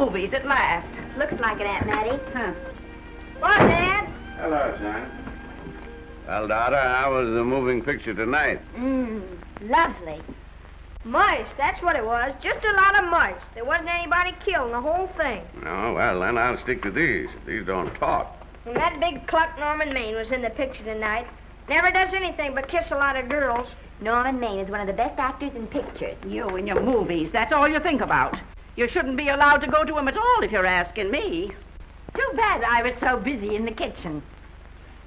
movies at last. Looks like it, Aunt Mattie. Huh. What, Dad? Hello, son. Well, daughter, how was the moving picture tonight? Lovely. Mice, that's what it was. Just a lot of mice. There wasn't anybody killed in the whole thing. No, well, then I'll stick to these. These don't talk. And that big cluck Norman Maine was in the picture tonight. Never does anything but kiss a lot of girls. Norman Maine is one of the best actors in pictures. You and your movies, that's all you think about. You shouldn't be allowed to go to him at all if you're asking me. Too bad I was so busy in the kitchen.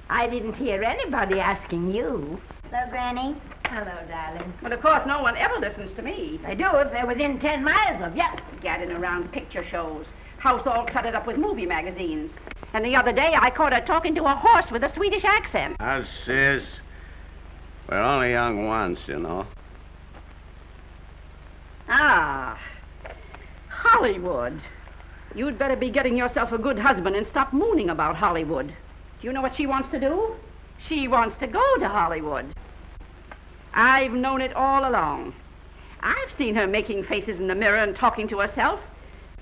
I didn't hear anybody asking you. Hello, Granny. Hello, darling. But of course, no one ever listens to me. They do if they're within 10 miles of you. Gadding around picture shows. House all cluttered up with movie magazines. And the other day, I caught her talking to a horse with a Swedish accent. Now, sis, we're only young once, you know. Ah, Hollywood. You'd better be getting yourself a good husband and stop mooning about Hollywood. Do you know what she wants to do? She wants to go to Hollywood. I've known it all along. I've seen her making faces in the mirror and talking to herself.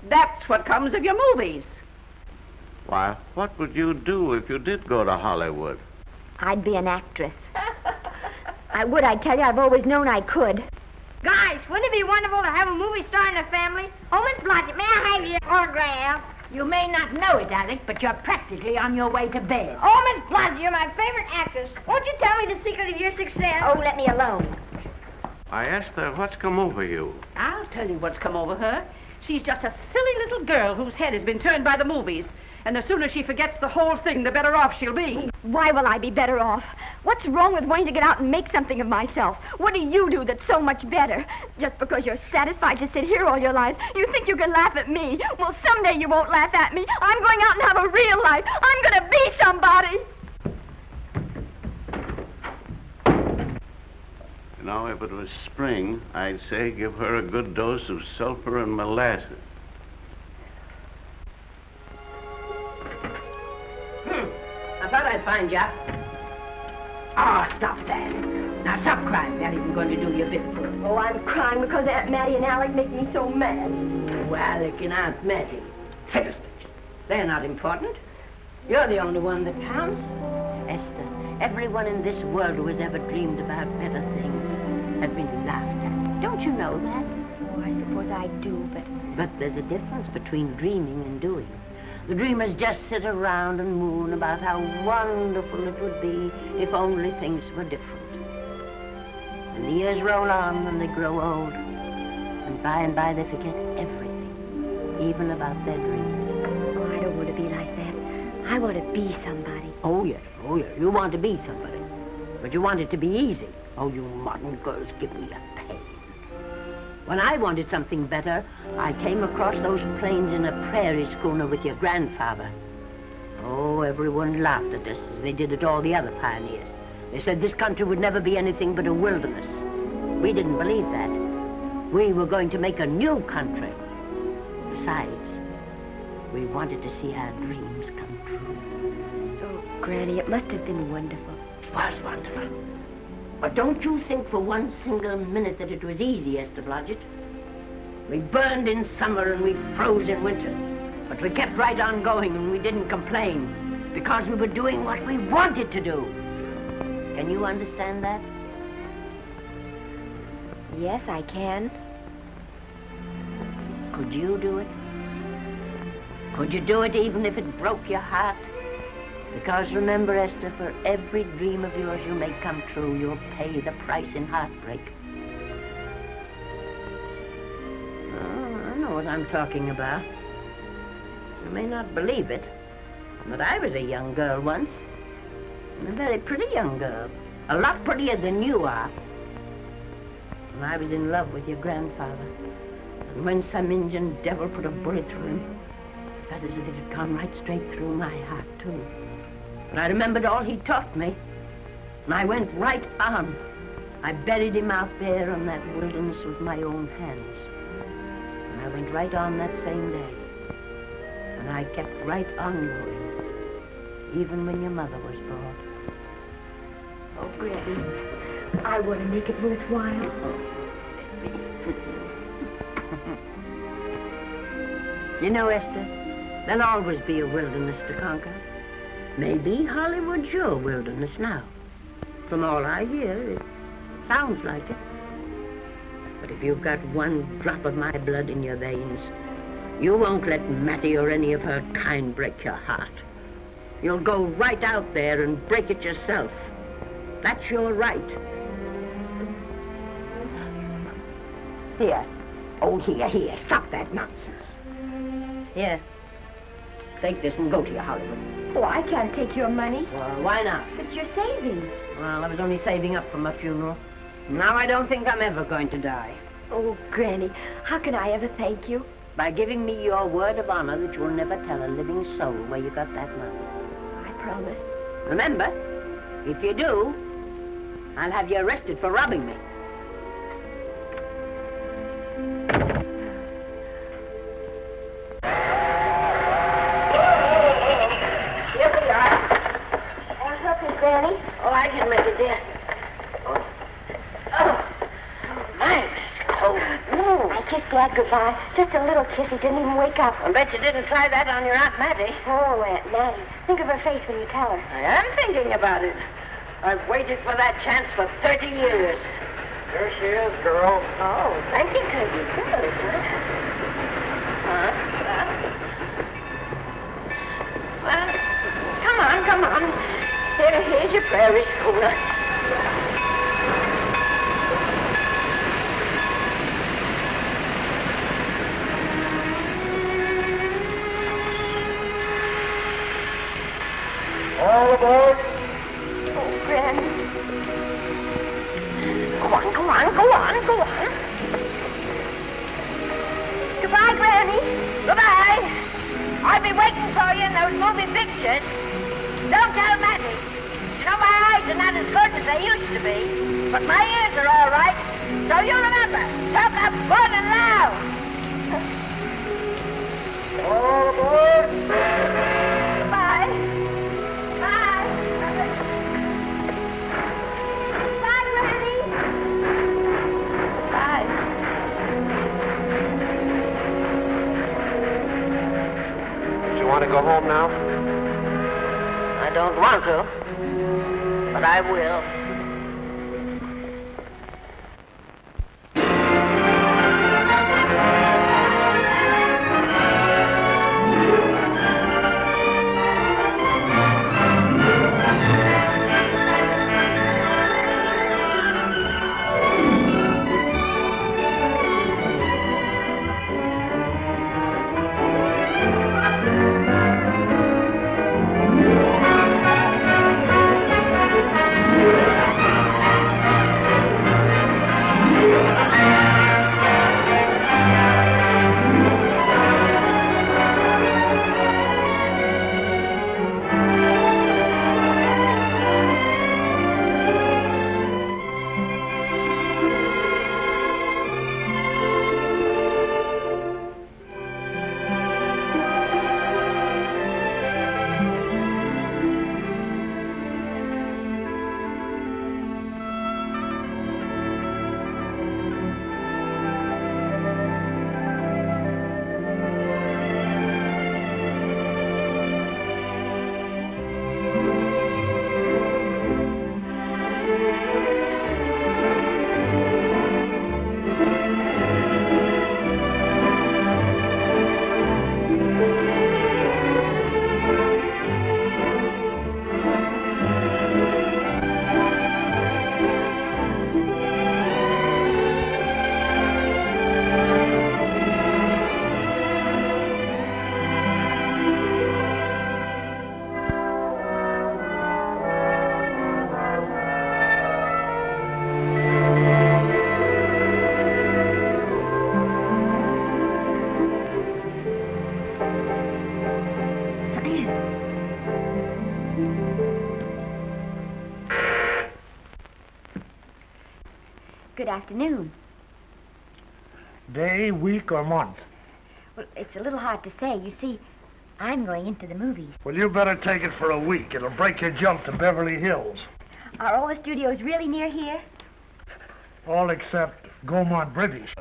That's what comes of your movies. Why, what would you do if you did go to Hollywood? I'd be an actress. I would, I tell you. I've always known I could. Guys, wouldn't it be wonderful to have a movie star in the family? Oh, Miss Blodgett, may I have your autograph? You may not know it, Alec, but you're practically on your way to bed. Oh, Miss Blodgett, you're my favorite actress. Won't you tell me the secret of your success? Oh, let me alone. I asked her, what's come over you? I'll tell you what's come over her. She's just a silly little girl whose head has been turned by the movies. And the sooner she forgets the whole thing, the better off she'll be. Why will I be better off? What's wrong with wanting to get out and make something of myself? What do you do that's so much better? Just because you're satisfied to sit here all your lives, you think you can laugh at me. Well, someday you won't laugh at me. I'm going out and have a real life. I'm going to be somebody. You know, if it was spring, I'd say give her a good dose of sulfur and molasses. I thought I'd find you. Oh, stop that. Now, stop crying. That isn't going to do you a bit of good. Oh, I'm crying because Aunt Mattie and Alec make me so mad. Oh, Alec and Aunt Mattie. Fiddlesticks. They're not important. You're the only one that counts. Esther, everyone in this world who has ever dreamed about better things has been laughed at. Don't you know that? Oh, I suppose I do, But there's a difference between dreaming and doing. The dreamers just sit around and moon about how wonderful it would be if only things were different. And the years roll on and they grow old. And by they forget everything, even about their dreams. Oh, I don't want to be like that. I want to be somebody. Oh, yes. You want to be somebody. But you want it to be easy. Oh, you modern girls give me a pain. When I wanted something better, I came across those plains in a prairie schooner with your grandfather. Oh, everyone laughed at us as they did at all the other pioneers. They said this country would never be anything but a wilderness. We didn't believe that. We were going to make a new country. Besides, we wanted to see our dreams come true. Oh, Granny, it must have been wonderful. It was wonderful. But don't you think for one single minute that it was easy, Esther Blodgett. We burned in summer and we froze in winter. But we kept right on going and we didn't complain because we were doing what we wanted to do. Can you understand that? Yes, I can. Could you do it? Could you do it even if it broke your heart? Because remember, Esther, for every dream of yours you make come true, you'll pay the price in heartbreak. Oh, I know what I'm talking about. You may not believe it, but I was a young girl once. And a very pretty young girl. A lot prettier than you are. And I was in love with your grandfather. And when some Indian devil put a bullet through him, I felt as if it had gone right straight through my heart, too. And I remembered all he taught me. And I went right on. I buried him out there in that wilderness with my own hands. And I went right on that same day. And I kept right on going, even when your mother was born. Oh, Granny, I want to make it worthwhile. You know, Esther, there'll always be a wilderness to conquer. Maybe Hollywood's your wilderness now. From all I hear, it sounds like it. But if you've got one drop of my blood in your veins, you won't let Mattie or any of her kind break your heart. You'll go right out there and break it yourself. That's your right. Here. Oh, here. Stop that nonsense. Here. Take this and go to your Hollywood. Oh, I can't take your money. Well, why not? It's your savings. Well, I was only saving up for my funeral. Now I don't think I'm ever going to die. Oh, Granny, how can I ever thank you? By giving me your word of honor that you'll never tell a living soul where you got that money. I promise. Remember, if you do, I'll have you arrested for robbing me. Here we are. Want something, Granny? Oh, I can make it, dear. Oh, my, it's cold. I kissed Dad goodbye. Just a little kiss. He didn't even wake up. I bet you didn't try that on your Aunt Mattie. Oh, Aunt Mattie. Think of her face when you tell her. I am thinking about it. I've waited for that chance for 30 years. Here she is, girl. Oh, thank you, Kirby. Good, huh? Well, come on. Here's your prairie schooner. All aboard. Oh, Granny. Go on. Goodbye, Granny. Goodbye. I'll be waiting for you in those movie pictures. Don't tell Mattie. You know, my eyes are not as good as they used to be, but my ears are all right. So you remember, talk up good and loud. All aboard. Goodbye. Bye. Bye, Granny. Bye. You want to go home now? I don't want to, but I will. Good afternoon. Day, week, or month? Well, it's a little hard to say. You see, I'm going into the movies. Well, you better take it for a week. It'll break your jump to Beverly Hills. Are all the studios really near here? All except Gaumont British.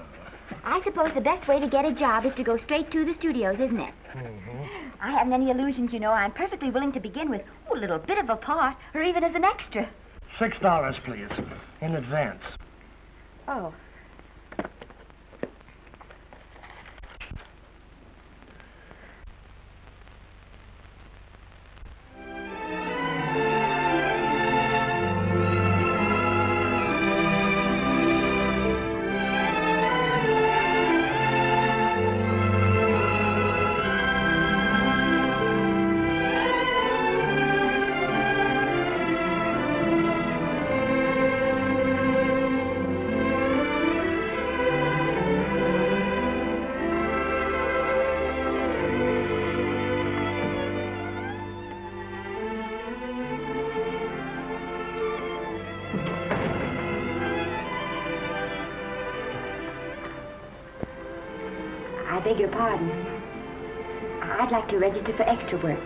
I suppose the best way to get a job is to go straight to the studios, isn't it? Mm-hmm. I haven't any illusions, you know. I'm perfectly willing to begin with a little bit of a part, or even as an extra. $6, please, in advance. Oh. I beg your pardon. I'd like to register for extra work.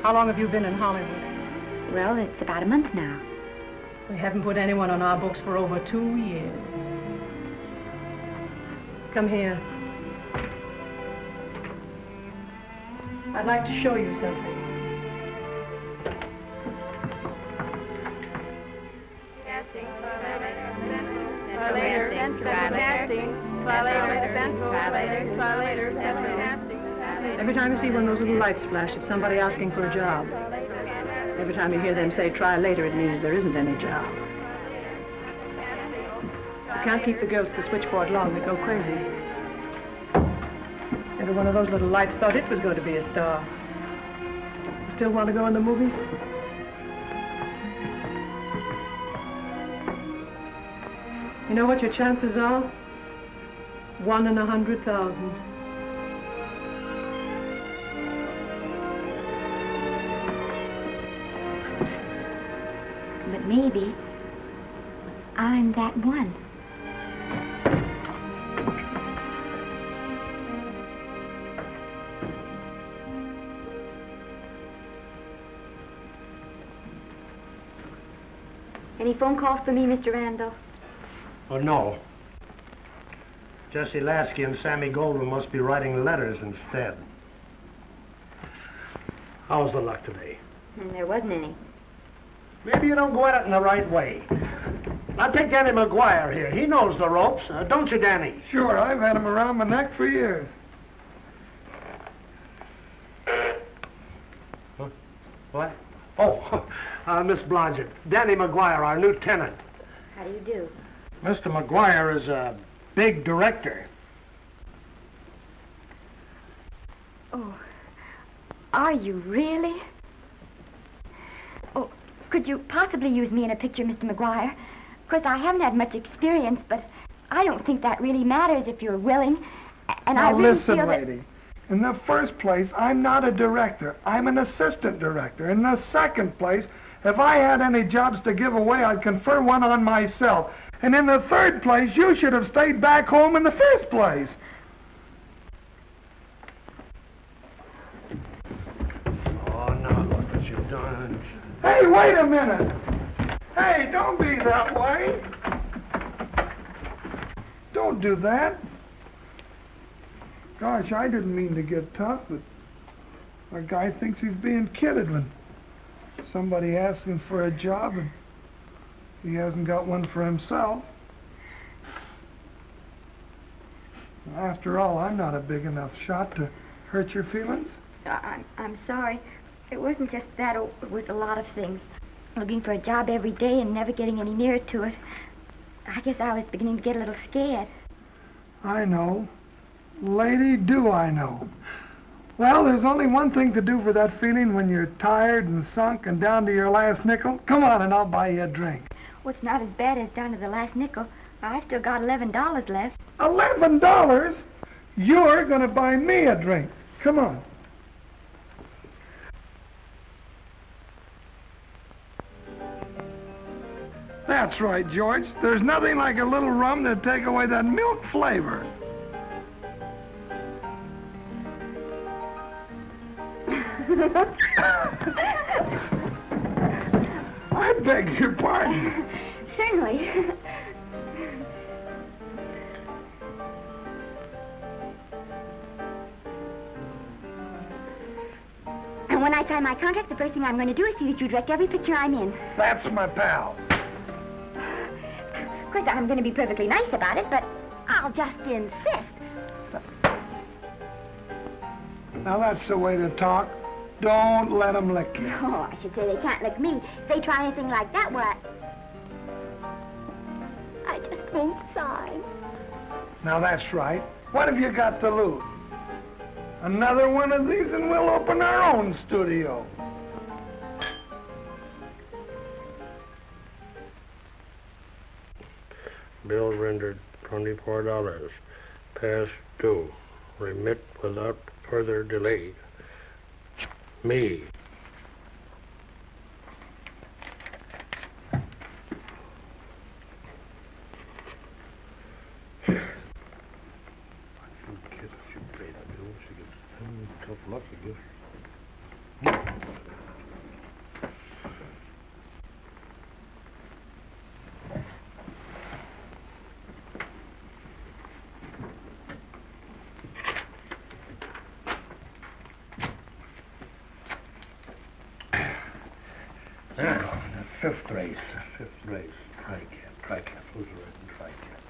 How long have you been in Hollywood? Well, it's about a month now. We haven't put anyone on our books for over 2 years. Come here. I'd like to show you something. Every time you see one of those little lights flash, it's somebody asking for a job. Every time you hear them say, try later, it means there isn't any job. You can't keep the girls at the switchboard long. They go crazy. Every one of those little lights thought it was going to be a star. You still want to go in the movies? You know what your chances are? 1 in 100,000. But maybe I'm that one. Any phone calls for me, Mr. Randall? Oh, no. Jesse Lasky and Sammy Goldwyn must be writing letters instead. How's the luck today? There wasn't any. Maybe you don't go at it in the right way. Now take Danny McGuire here. He knows the ropes. Don't you, Danny? Sure, I've had him around my neck for years. Huh? What? Oh, Miss Blodgett. Danny McGuire, our new tenant. How do you do? Mr. McGuire is a big director. Oh, are you really? Oh, could you possibly use me in a picture, Mr. McGuire? Of course, I haven't had much experience, but I don't think that really matters if you're willing. And Now I really listen, feel lady. In the first place, I'm not a director. I'm an assistant director. In the second place, if I had any jobs to give away, I'd confer one on myself. And in the third place, you should have stayed back home in the first place. Oh, now look what you've done. Hey, wait a minute. Hey, don't be that way. Don't do that. Gosh, I didn't mean to get tough, but a guy thinks he's being kidded when somebody asks him for a job and he hasn't got one for himself. After all, I'm not a big enough shot to hurt your feelings. I'm sorry. It wasn't just that. It was a lot of things. Looking for a job every day and never getting any nearer to it. I guess I was beginning to get a little scared. I know. Lady, do I know. Well, there's only one thing to do for that feeling when you're tired and sunk and down to your last nickel. Come on and I'll buy you a drink. Well, it's not as bad as down to the last nickel. I've still got $11 left. $11? You're going to buy me a drink. Come on. That's right, George. There's nothing like a little rum to take away that milk flavor. I beg your pardon. Certainly. And when I sign my contract, the first thing I'm going to do is see that you direct every picture I'm in. That's my pal. Of course, I'm going to be perfectly nice about it, but I'll just insist. Now, that's the way to talk. Don't let them lick you. Oh, I should say they can't lick me. If they try anything like that, well, I just won't sign. Now, that's right. What have you got to lose? Another one of these and we'll open our own studio. Bill rendered $24. Past due. Remit without further delay. Me. Tough luck, I guess. The fifth race. Tri-cap. Who's riding tri-cap?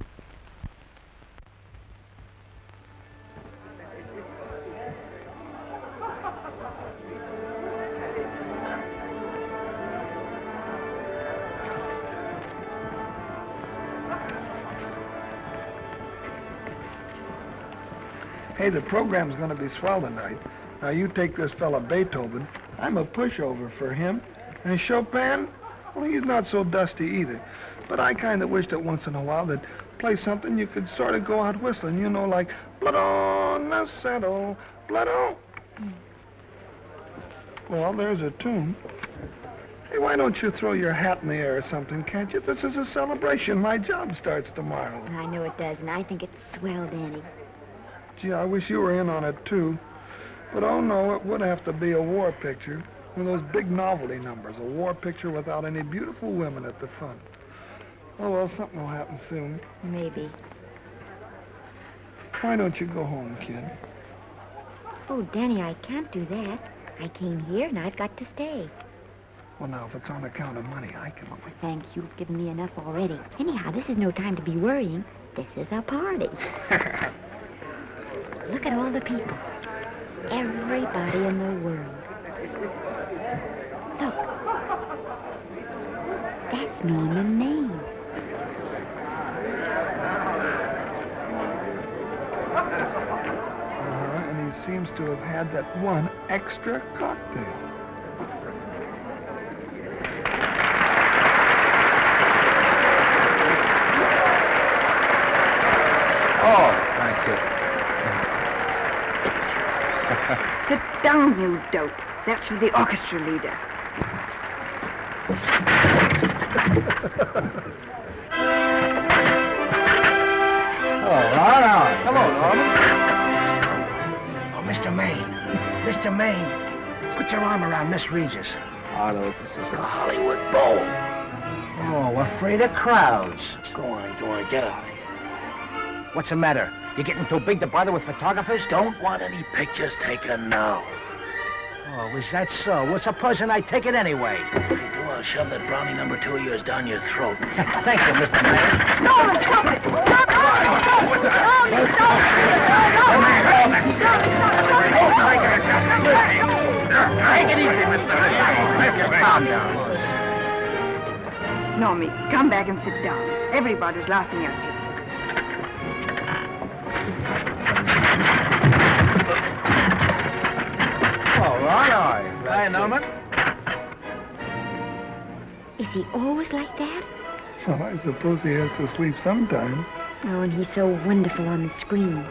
Hey, the program's going to be swell tonight. Now, you take this fella Beethoven. I'm a pushover for him. And Chopin, well, he's not so dusty either. But I kind of wish that once in a while they'd play something you could sort of go out whistling, you know, like Blood on the Saddle, Blood on. Well, there's a tune. Hey, why don't you throw your hat in the air or something, can't you? This is a celebration. My job starts tomorrow. I know it does, and I think it's swell, Danny. Gee, I wish you were in on it, too. But, oh, no, it would have to be a war picture. One of those big novelty numbers. A war picture without any beautiful women at the front. Oh, well, something will happen soon. Maybe. Why don't you go home, kid? Oh, Danny, I can't do that. I came here, and I've got to stay. Well, now, if it's on account of money, I can... Oh, thanks. You've given me enough already. Anyhow, this is no time to be worrying. This is a party. Look at all the people. Everybody in the world. Look. That's Norman Maine. And he seems to have had that one extra cocktail. Oh, thank you. Sit down, you dope. That's for the orchestra leader. All right. Come on, Norman. Oh, Mr. Maine. Mr. Maine, put your arm around Miss Regis. Otto, this is the Hollywood Bowl. Oh, afraid of crowds. Go on, get out of here. What's the matter? You getting too big to bother with photographers? Don't want any pictures taken now. Oh, is that so? Well, supposing I take it anyway. If you do, I'll shove that brownie number 2 of yours down your throat. Thank you, Mr. Maine. Norman, stop it! Stop Take it easy, Mr. Maine. Just calm down. Normie, come back and sit down. Everybody's laughing at you. All right. Hi, Norman. Is he always like that? Well, I suppose he has to sleep sometime. Oh, and he's so wonderful on the screen.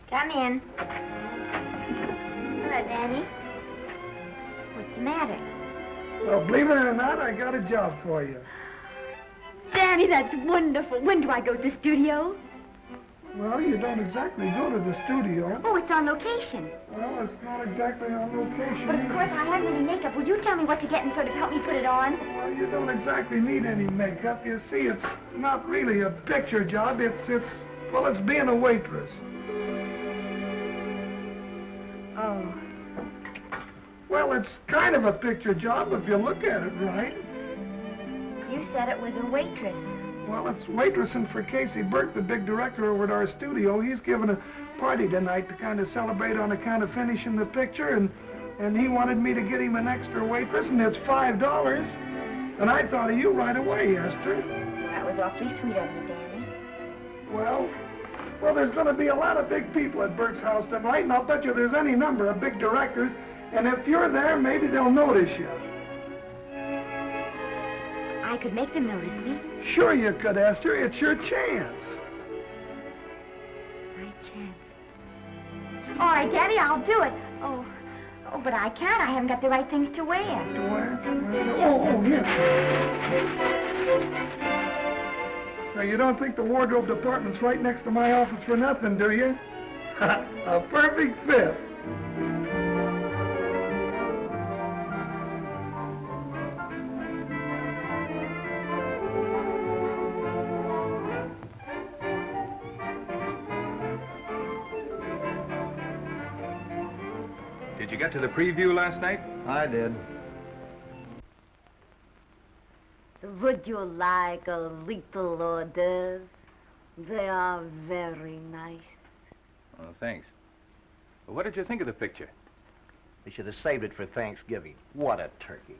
Come in. Hello, Daddy. What's the matter? Well, believe it or not, I got a job for you. Daddy, that's wonderful. When do I go to the studio? Well, you don't exactly go to the studio. Oh, it's on location. Well, it's not exactly on location. But of course, I haven't any makeup. Will you tell me what to get and sort of help me put it on? Well, you don't exactly need any makeup. You see, it's not really a picture job. It's being a waitress. Oh. Well, it's kind of a picture job if you look at it right. You said it was a waitress. Well, it's waitressing for Casey Burke, the big director over at our studio. He's giving a party tonight to kind of celebrate on account of finishing the picture, and he wanted me to get him an extra waitress, and it's $5. And I thought of you right away, Esther. Well, that was awfully sweet of you, Daddy. Well, there's going to be a lot of big people at Burke's house tonight, and I'll bet you there's any number of big directors, and if you're there, maybe they'll notice you. I could make them notice me. Sure you could, Esther. It's your chance. My chance. All right, Daddy, I'll do it. Oh, but I can't. I haven't got the right things to wear. To wear? Oh, yeah. Now, you don't think the wardrobe department's right next to my office for nothing, do you? A perfect fit. Did you get to the preview last night? I did. Would you like a little hors d'oeuvre? They are very nice. Oh, thanks. Well, what did you think of the picture? They should have saved it for Thanksgiving. What a turkey.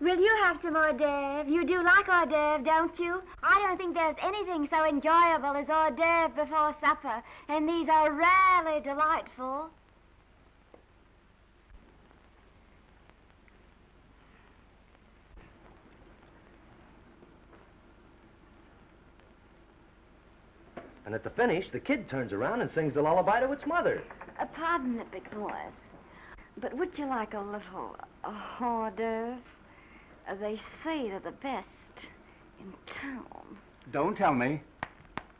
Will you have some hors d'oeuvre? You do like hors d'oeuvre, don't you? I don't think there's anything so enjoyable as hors d'oeuvre before supper, and these are rarely delightful. And at the finish, the kid turns around and sings the lullaby to its mother. Pardon the big boys, but would you like a little hors d'oeuvre? They say they're the best in town. Don't tell me.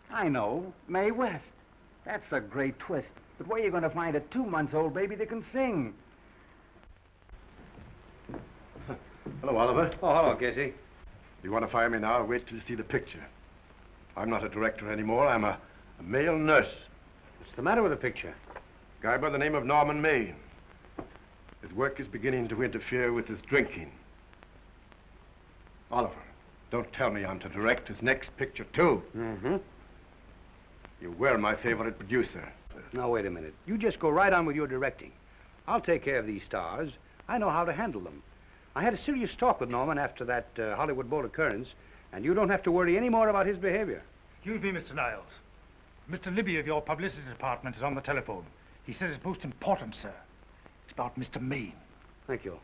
I know. Mae West. That's a great twist. But where are you going to find a 2-month-old baby that can sing? Hello, Oliver. Oh, hello, Casey. If you want to fire me now, wait till you see the picture. I'm not a director anymore. I'm a male nurse. What's the matter with the picture? A guy by the name of Norman Maine. His work is beginning to interfere with his drinking. Oliver, don't tell me I'm to direct his next picture, too. Mm-hmm. You were my favorite producer. Now, wait a minute. You just go right on with your directing. I'll take care of these stars. I know how to handle them. I had a serious talk with Norman after that Hollywood Bowl occurrence, and you don't have to worry any more about his behavior. Excuse me, Mr. Niles. Mr. Libby of your publicity department is on the telephone. He says it's most important, sir. It's about Mr. Maine. Thank you.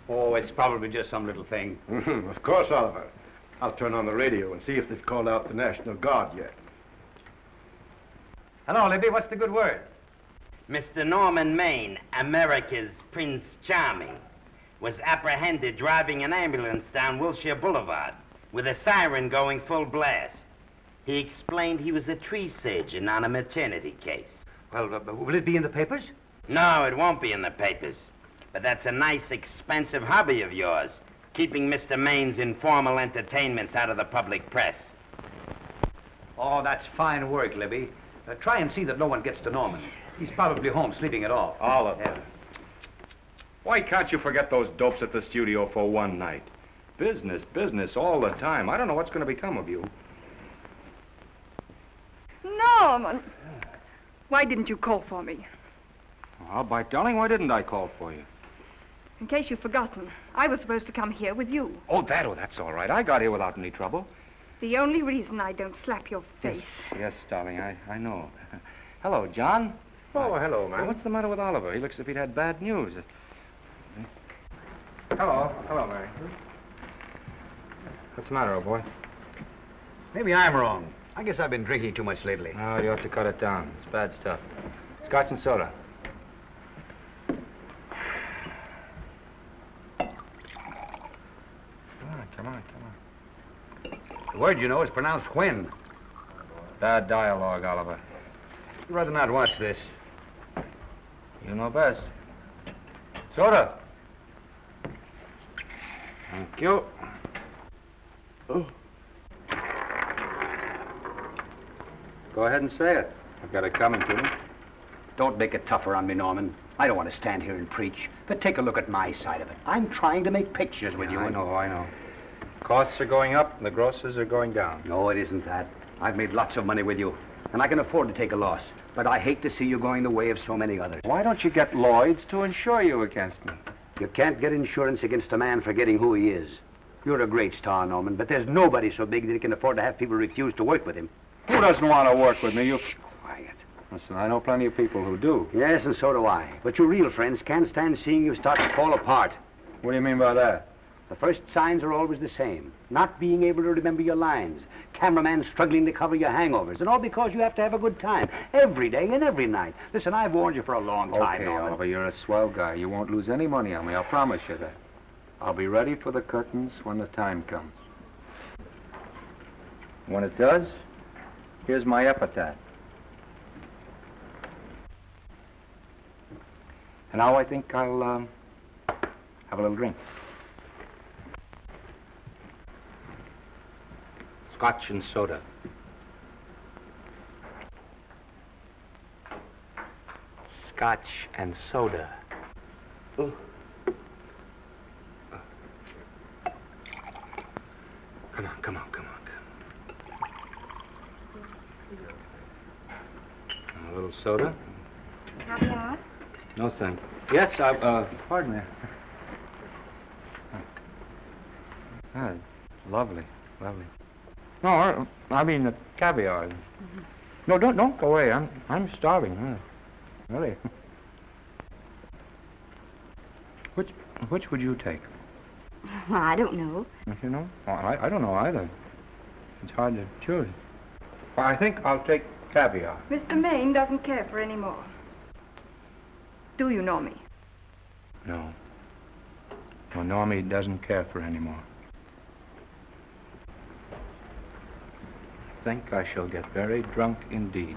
Oh, it's probably just some little thing. Of course, Oliver. I'll turn on the radio and see if they've called out the National Guard yet. Hello, Libby. What's the good word? Mr. Norman Maine, America's Prince Charming, was apprehended driving an ambulance down Wilshire Boulevard with a siren going full blast. He explained he was a tree surgeon on a maternity case. Well, will it be in the papers? No, it won't be in the papers. But that's a nice, expensive hobby of yours, keeping Mr. Maine's informal entertainments out of the public press. Oh, that's fine work, Libby. Try and see that no one gets to Norman. He's probably home sleeping it off. Oliver. Yeah. Why can't you forget those dopes at the studio for one night? Business, business all the time. I don't know what's going to become of you. Norman! Why didn't you call for me? Well, by darling, why didn't I call for you? In case you've forgotten, I was supposed to come here with you. Oh, that's all right. I got here without any trouble. The only reason I don't slap your face. Yes, darling, I know. Hello, John. Oh, hello, Well, man. what's the matter with Oliver? He looks as if he'd had bad news. Hello, Mary. What's the matter, old boy? Maybe I'm wrong. I guess I've been drinking too much lately. No, you ought to cut it down. It's bad stuff. Scotch and soda. Come on. The word, you know, is pronounced when. Bad dialogue, Oliver. I'd rather not watch this. You know best. Soda. Thank you. Oh. Go ahead and say it. I've got it coming to me. Don't make it tougher on me, Norman. I don't want to stand here and preach, but take a look at my side of it. I'm trying to make pictures with you. I know. Costs are going up and the grosses are going down. No, it isn't that. I've made lots of money with you, and I can afford to take a loss. But I hate to see you going the way of so many others. Why don't you get Lloyd's to insure you against me? You can't get insurance against a man forgetting who he is. You're a great star, Norman, but there's nobody so big that he can afford to have people refuse to work with him. Who doesn't want to work with me? You... Quiet. Listen, I know plenty of people who do. Yes, and so do I. But your real friends can't stand seeing you start to fall apart. What do you mean by that? The first signs are always the same. Not being able to remember your lines. Cameraman struggling to cover your hangovers. And all because you have to have a good time. Every day and every night. Listen, I've warned you for a long time, Okay, Norman. Oliver, you're a swell guy. You won't lose any money on me. I'll promise you that. I'll be ready for the curtains when the time comes. When it does, here's my epitaph. And now I think I'll, have a little drink. Scotch and soda. Scotch and soda. Oh. Come on. A little soda? Caviar? No, thank you. Yes, pardon me. Ah, lovely. No, I mean the caviar. Mm-hmm. No, don't go away. I'm starving. Really. Which would you take? Well, I don't know. Don't you know? Well, I don't know either. It's hard to choose. Well, I think I'll take caviar. Mr. Maine doesn't care for any more. Do you know me? No. Well, Normie doesn't care for any more. I think I shall get very drunk indeed.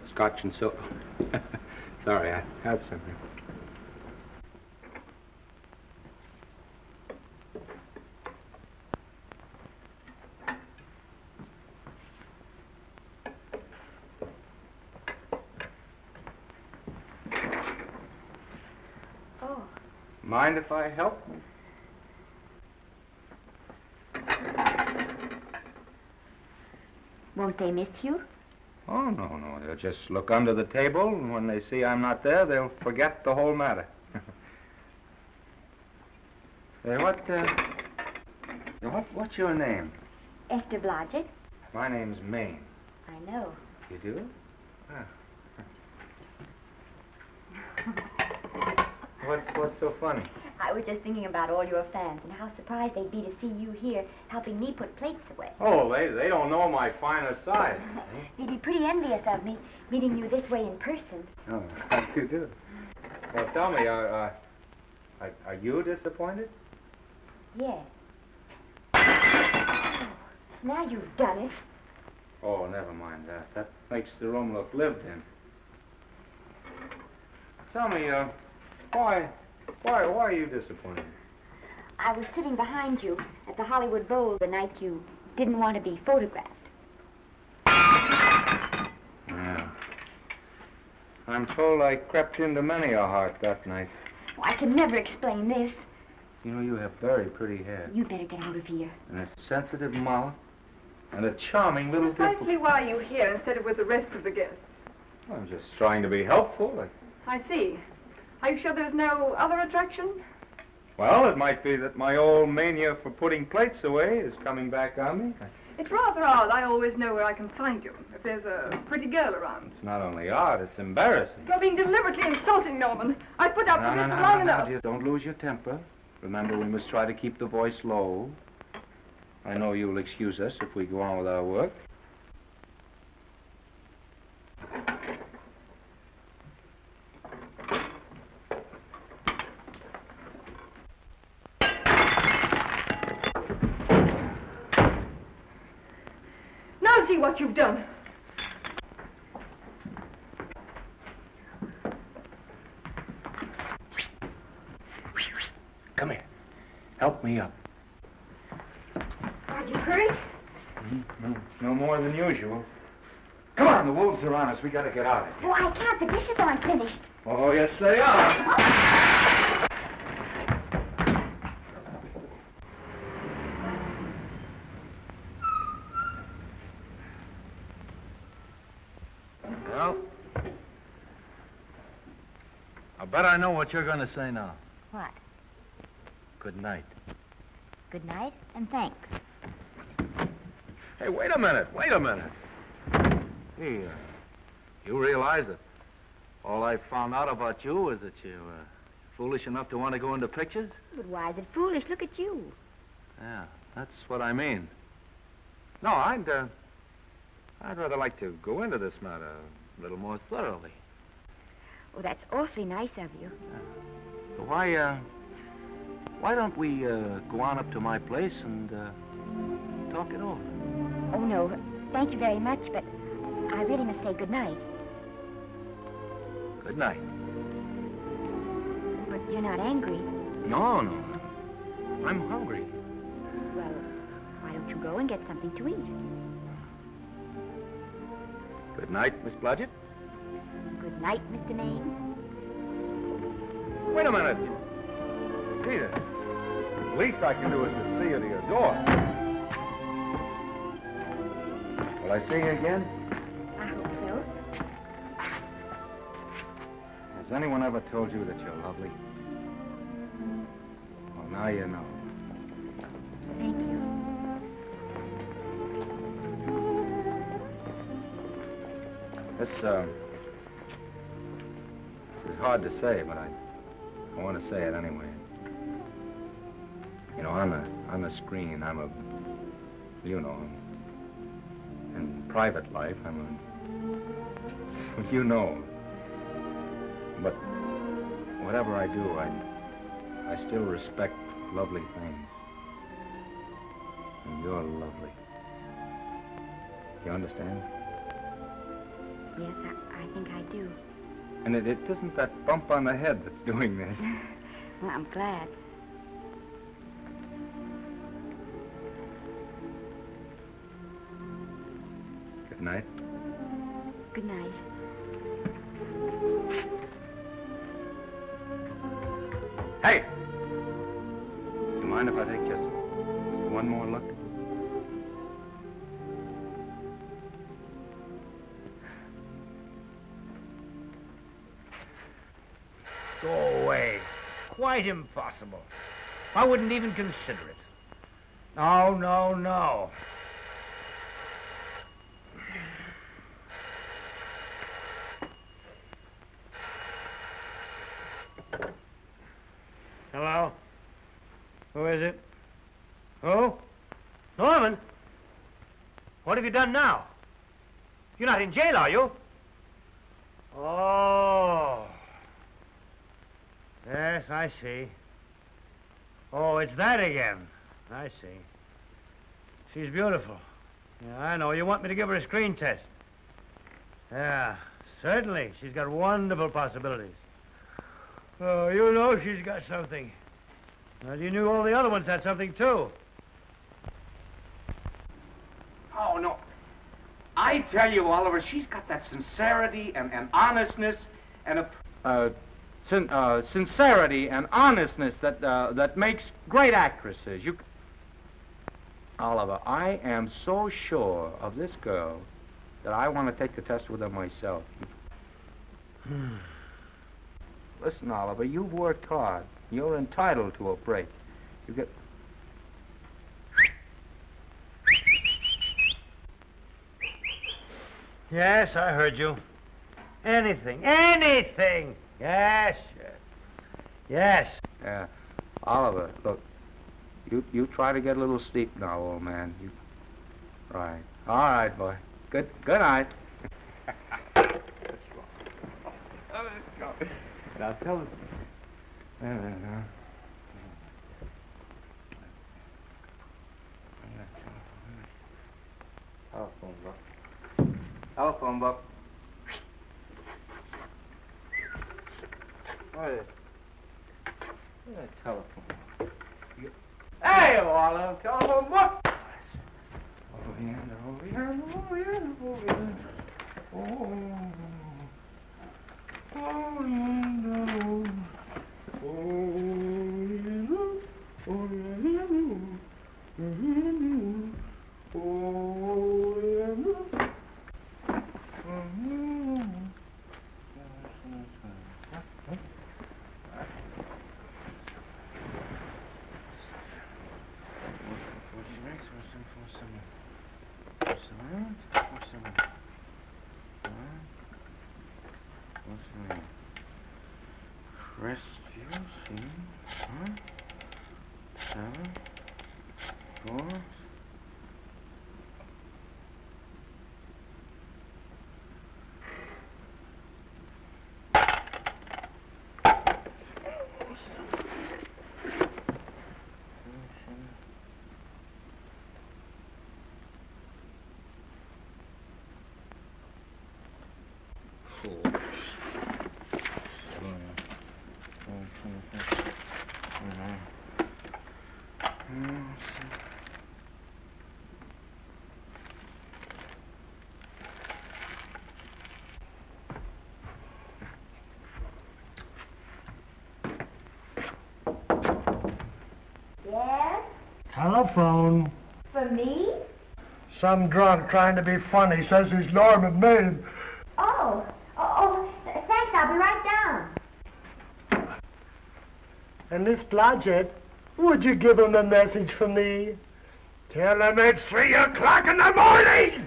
Scotch and soda. Sorry, I have something. Oh. Mind if I help? Won't they miss you? Oh, no. They'll just look under the table, and when they see I'm not there, they'll forget the whole matter. Hey, what's your name? Esther Blodgett. My name's Maine. I know. You do? What's so funny? I was just thinking about all your fans and how surprised they'd be to see you here helping me put plates away. Oh, they don't know my finer side. They'd be pretty envious of me, meeting you this way in person. Oh, how do you do? Well, tell me, are you disappointed? Yes. Oh, now you've done it. Oh, never mind that. That makes the room look lived in. Tell me, why are you disappointed? I was sitting behind you at the Hollywood Bowl the night you didn't want to be photographed. Yeah. I'm told I crept into many a heart that night. Oh, I can never explain this. You know, you have very pretty hair. You better get out of here. And a sensitive mouth. And a charming little Precisely why are you here instead of with the rest of the guests? I'm just trying to be helpful. I see. Are you sure there's no other attraction? Well, it might be that my old mania for putting plates away is coming back on me. It's rather odd. I always know where I can find you if there's a pretty girl around. It's not only odd, it's embarrassing. You're being deliberately insulting, Norman. I put up with this for long enough. Dear, don't lose your temper. Remember, we must try to keep the voice low. I know you'll excuse us if we go on with our work. Now see what you've done. Come here. Help me up. Are you hurt? No more than usual. Come on, the wolves are on us. We gotta get out of here. Oh, I can't. The dishes aren't finished. Oh, yes, they are. Well, I bet I know what you're going to say now. What? Good night. Good night, and thanks. Hey, wait a minute. Hey, you realize that all I found out about you is that you're foolish enough to want to go into pictures? But why is it foolish? Look at you. Yeah, that's what I mean. No, I'd rather like to go into this matter a little more thoroughly. Oh, that's awfully nice of you. So why don't we go on up to my place and talk it over? Oh, no. Thank you very much, but I really must say good night. Good night. But you're not angry. No. I'm hungry. Well, why don't you go and get something to eat? Good night, Miss Blodgett. Good night, Mr. Maine. Wait a minute. Peter, the least I can do is to see you to your door. Will I see you again? I hope so. Has anyone ever told you that you're lovely? Well, now you know. Thank you. This is hard to say, but I want to say it anyway. You know, on the screen, I'm a, you know, in private life, I'm a, you know. But whatever I do, I still respect lovely things. And you're lovely. You understand? Yes, I think I do. And it isn't that bump on the head that's doing this. Well, I'm glad. Good night. Good night. Hey! Do you mind if I take just one more look? Go away. Quite impossible. I wouldn't even consider it. No. Hello? Who is it? Who? Norman? What have you done now? You're not in jail, are you? Oh. Yes, I see. Oh, it's that again. I see. She's beautiful. Yeah, I know. You want me to give her a screen test? Yeah, certainly. She's got wonderful possibilities. Oh, you know she's got something. Well, you knew all the other ones had something, too. Oh, no. I tell you, Oliver, she's got that sincerity and honestness and a... sincerity and honestness that makes great actresses. Oliver, I am so sure of this girl that I want to take the test with her myself. Listen, Oliver, you've worked hard. You're entitled to a break. You get... Yes, I heard you. Anything. Yes, yes. Yes. Yeah. Oliver, look, you try to get a little sleep now, old man. Right. All right, boy. Good night. Let's go. Now tell us. Telephone book. What is it? Telephone. Hey, Oliver, telephone book. Over here. Yes? Telephone. For me? Some drunk trying to be funny says he's Norman Maine. Thanks, I'll be right down. And Miss Blodgett, would you give him a message for me? Tell him it's 3 o'clock in the morning!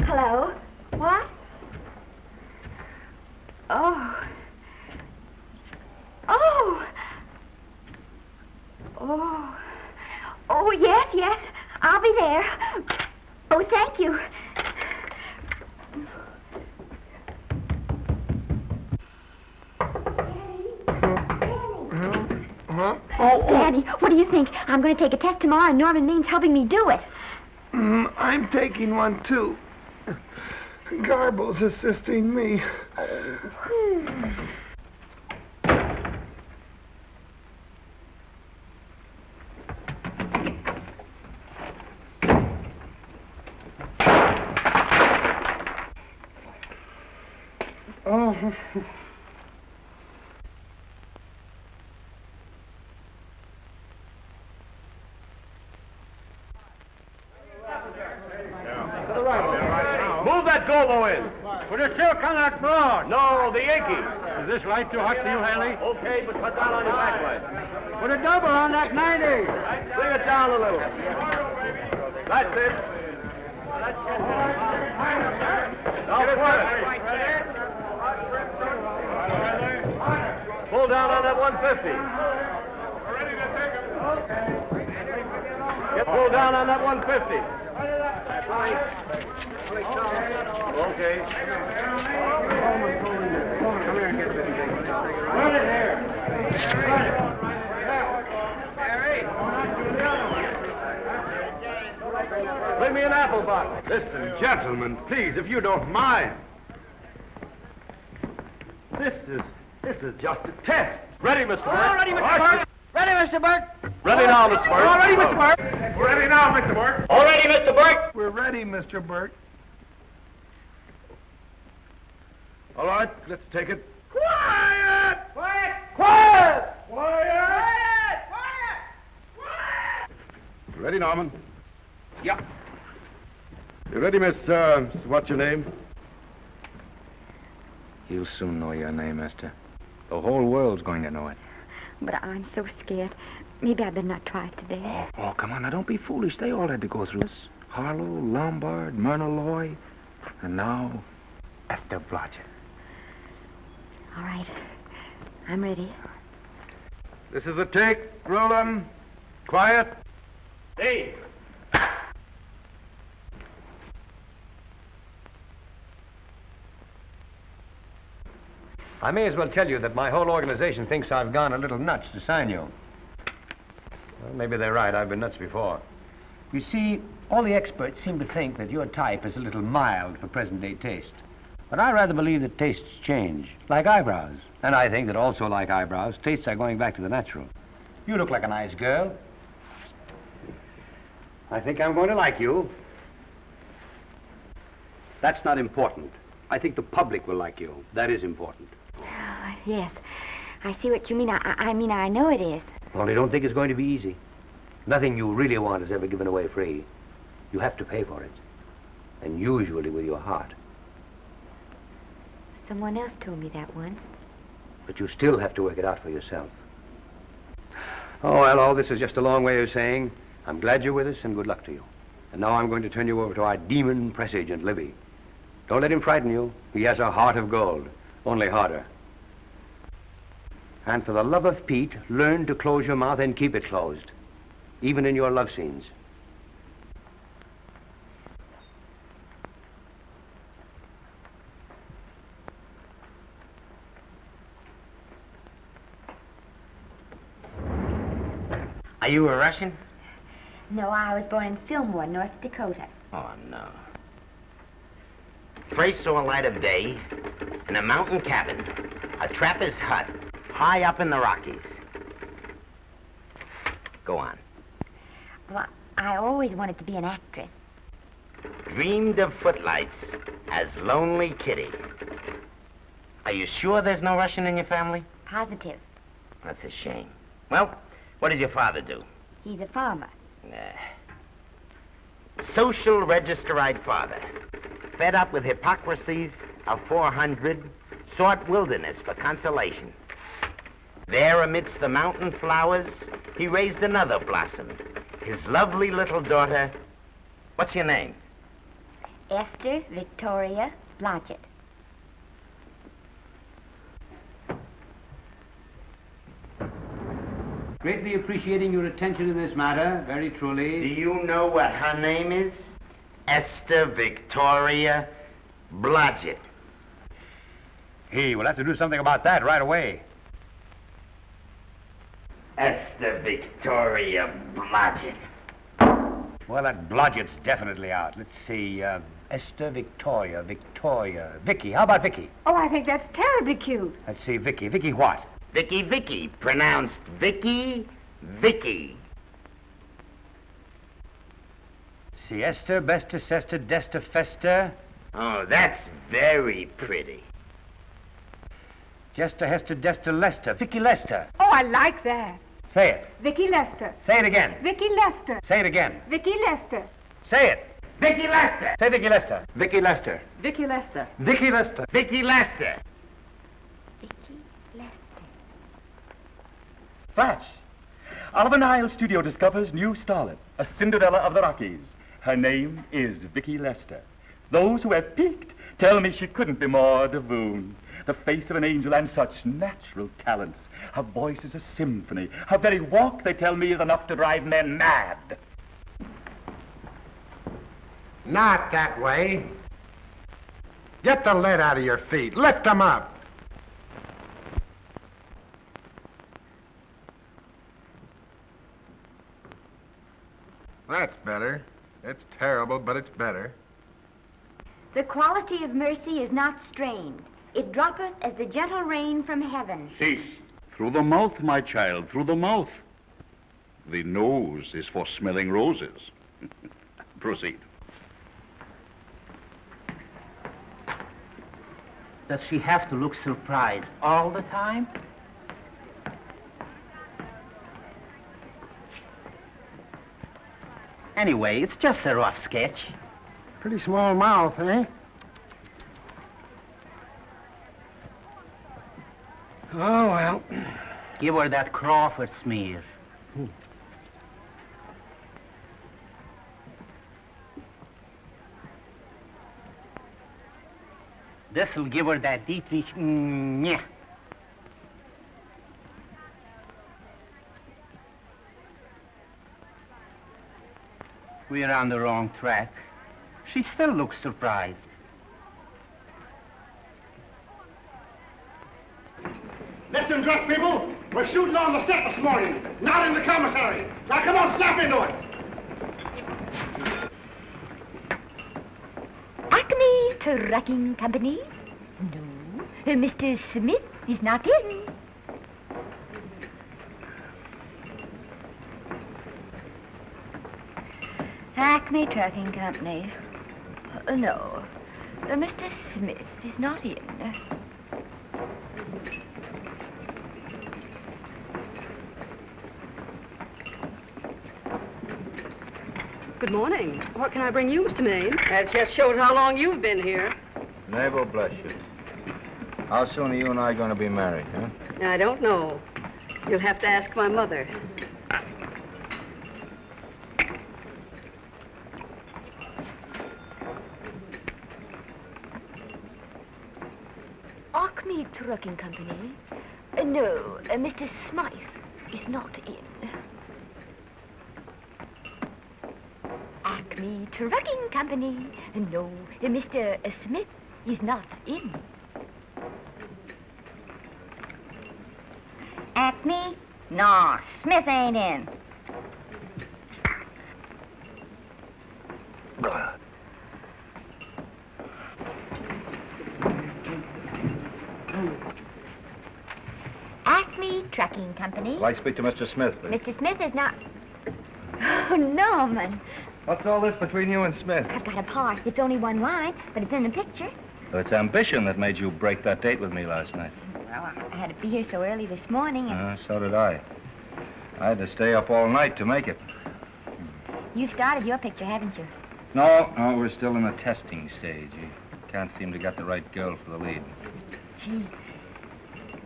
Hello? What? Oh, yes, I'll be there. Oh, thank you. Danny, what do you think? I'm going to take a test tomorrow, and Norman Maine's helping me do it. I'm taking one, too. Garble's assisting me. Move that Golo in. For the silk on that broad. No, the Yankee. Is this light too hot for you, Haley? Okay, but cut down on your backlight. Put a double on that 90. Bring it down a little. That's it. Now pull it. Pull down on that 150. Get pulled down on that 150. Okay. Come here and get this thing. Run it here. Run it. Bring me an apple box. Listen, gentlemen, please, if you don't mind. This is just a test. Ready, Mr. Burke? All ready, Mr. Burke. Ready, Mr. Burke? Ready now, Mr. Burke. All ready, Mr. Burke? Ready now, Mr. Burke. All ready, Mr. Burke? We're ready, Mr. Burke. All right, let's take it. Quiet! Quiet! Quiet! Quiet! Ready, Norman? Yeah. You ready, Miss, what's your name? You'll soon know your name, Esther. The whole world's going to know it. But I'm so scared. Maybe I better not try it today. Oh, come on, now don't be foolish. They all had to go through this. Harlow, Lombard, Myrna Loy, and now Esther Blodgett. All right. I'm ready. This is the take. Roland. Quiet. Hey! I may as well tell you that my whole organization thinks I've gone a little nuts to sign you. Well, maybe they're right. I've been nuts before. You see, all the experts seem to think that your type is a little mild for present-day taste. But I rather believe that tastes change, like eyebrows. And I think that also, like eyebrows, tastes are going back to the natural. You look like a nice girl. I think I'm going to like you. That's not important. I think the public will like you. That is important. Yes. I see what you mean. I mean, I know it is. Only don't think it's going to be easy. Nothing you really want is ever given away free. You have to pay for it. And usually with your heart. Someone else told me that once. But you still have to work it out for yourself. Oh, well, all this is just a long way of saying, I'm glad you're with us and good luck to you. And now I'm going to turn you over to our demon press agent, Libby. Don't let him frighten you. He has a heart of gold, only harder. And for the love of Pete, learn to close your mouth and keep it closed, even in your love scenes. Are you a Russian? No, I was born in Fillmore, North Dakota. Oh, no. First saw light of day in a mountain cabin, a trapper's hut, high up in the Rockies. Go on. Well, I always wanted to be an actress. Dreamed of footlights as Lonely Kitty. Are you sure there's no Russian in your family? Positive. That's a shame. Well, what does your father do? He's a farmer. Social registerite father. Fed up with hypocrisies of 400, sought wilderness for consolation. There amidst the mountain flowers, he raised another blossom, his lovely little daughter. What's your name? Esther Victoria Blodgett. Greatly appreciating your attention in this matter, very truly. Do you know what her name is? Esther Victoria Blodgett. Hey, we'll have to do something about that right away. Esther Victoria Blodgett. Well, that Blodgett's definitely out. Let's see, Esther Victoria, Vicky. How about Vicky? Oh, I think that's terribly cute. Let's see, Vicky. Vicky what? Vicky, pronounced Vicky. See, Esther, Besta, Sesta, Desta, Festa. Oh, that's very pretty. Jester, Hester, Desta, Lester. Vicky Lester. Oh, I like that. Say it. Vicky Lester. Say it again. Vicky Lester. Say it again. Vicky Lester. Say it. Vicky Lester. Say Vicky Lester. Vicky Lester. Vicky Lester. Vicky Lester. Vicky Lester. Vicky Lester. Flash. Oliver Nile Studio discovers new starlet, a Cinderella of the Rockies. Her name is Vicky Lester. Those who have peeked tell me she couldn't be more Devine. The face of an angel and such natural talents. Her voice is a symphony. Her very walk, they tell me, is enough to drive men mad. Not that way. Get the lead out of your feet. Lift them up. That's better. It's terrible, but it's better. The quality of mercy is not strained. It droppeth as the gentle rain from heaven. Cease. Through the mouth, my child, through the mouth. The nose is for smelling roses. Proceed. Does she have to look surprised all the time? Anyway, it's just a rough sketch. Pretty small mouth, eh? Oh, well. Give her that Crawford smear. This'll give her that Dietrich. Yeah. We're on the wrong track. She still looks surprised. Listen, dress people, we're shooting on the set this morning, not in the commissary. Now come on, snap into it. Acme Trucking Company? No. Mr. Smith is not in. Acme Trucking Company. No. Mr. Smith is not in. Good morning. What can I bring you, Mr. Maine? That just shows how long you've been here. Neighbor, bless you. How soon are you and I going to be married, huh? I don't know. You'll have to ask my mother. Acme Trucking Company? No, Mr. Smythe is not in. Acme Trucking Company? No, Mr. Smith is not in. Acme? No, Smith ain't in. Acme Trucking Company? I'd like to speak to Mr. Smith, please. Mr. Smith is not... Oh, Norman. What's all this between you and Smith? I've got a part. It's only one line, but it's in the picture. Well, it's ambition that made you break that date with me last night. Well, I had to be here so early this morning, and So did I. I had to stay up all night to make it. you've started your picture, haven't you? No, we're still in the testing stage. You can't seem to get the right girl for the lead. Gee,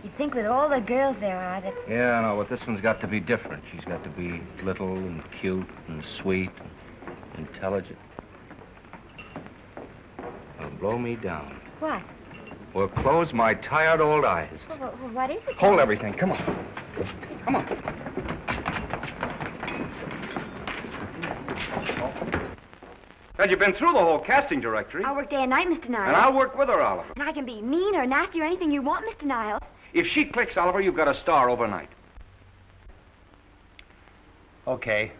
you'd think with all the girls there are that... Yeah, I know, but this one's got to be different. She's got to be little and cute and sweet and intelligent. Well, blow me down. What? Well, close my tired old eyes. What is it? Hold everything. Come on. Come on. Well, you've been through the whole casting directory. I'll work day and night, Mr. Niles. And I'll work with her, Oliver. And I can be mean or nasty or anything you want, Mr. Niles. If she clicks, Oliver, you've got a star overnight. Okay.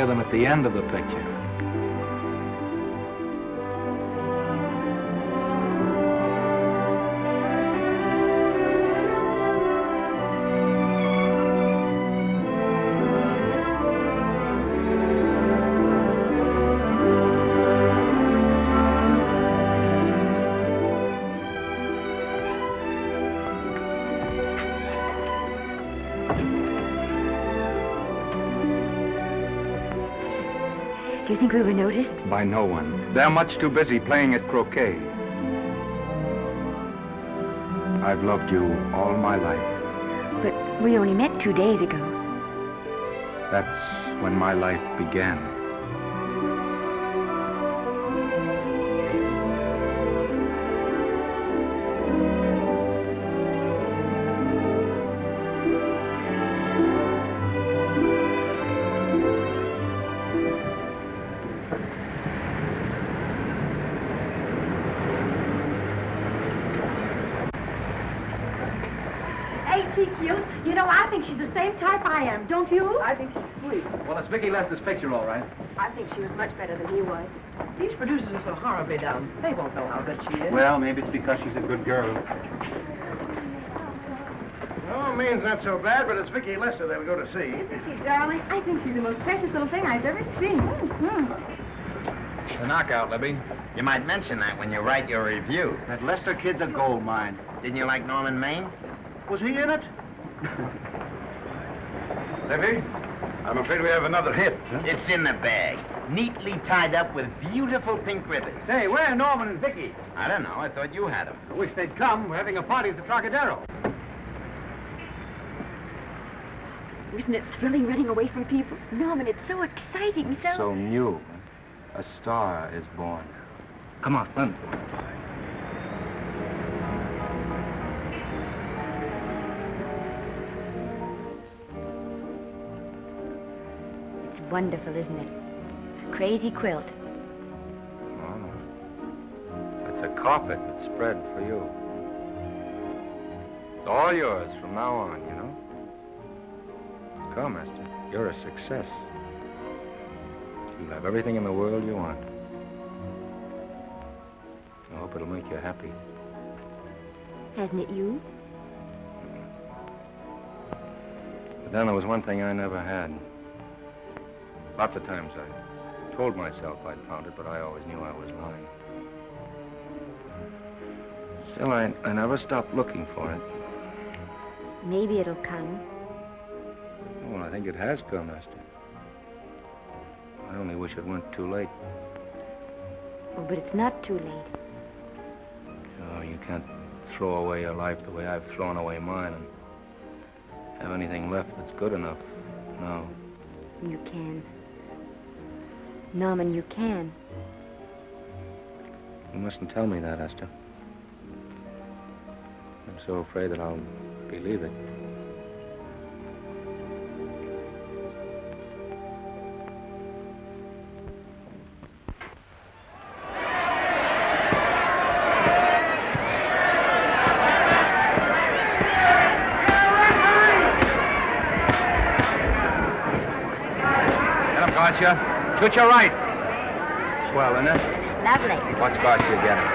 At the end of the picture. Do you think we were noticed? By no one. They're much too busy playing at croquet. I've loved you all my life. But we only met 2 days ago. That's when my life began. she cute? You know, I think she's the same type I am, don't you? I think she's sweet. Well, it's Vicki Lester's picture, all right. I think she was much better than he was. These producers are so horribly dumb. They won't know how good she is. Well, maybe it's because she's a good girl. Oh, Maine's not so bad, but it's Vicki Lester they'll go to see. Isn't she, darling? I think she's the most precious little thing I've ever seen. The knockout, Libby. You might mention that when you write your review. That Lester kid's a gold mine. Didn't you like Norman Maine? Was he in it? Libby, I'm afraid we have another hit. Huh? It's in the bag, neatly tied up with beautiful pink ribbons. Say, where are Norman and Vicki? I don't know. I thought you had them. I wish they'd come. We're having a party at the Trocadero. Isn't it thrilling running away from people? Norman, it's so exciting, So new. A star is born. Come on, run. It's wonderful, isn't it? A crazy quilt. Oh. It's a carpet that's spread for you. It's all yours from now on, you know? Come, Esther. You're a success. You'll have everything in the world you want. I hope it'll make you happy. Hasn't it you? But then there was one thing I never had. Lots of times I told myself I'd found it, but I always knew I was lying. Still, I never stopped looking for it. Maybe it'll come. Well, I think it has come, Esther. I only wish it weren't too late. Oh, but it's not too late. Oh, you can't throw away your life the way I've thrown away mine and have anything left that's good enough. No. You can. Norman, you can. You mustn't tell me that, Esther. I'm so afraid that I'll believe it. Garcia. Shoot your right. Swell, isn't it? Lovely. What's Garcia getting?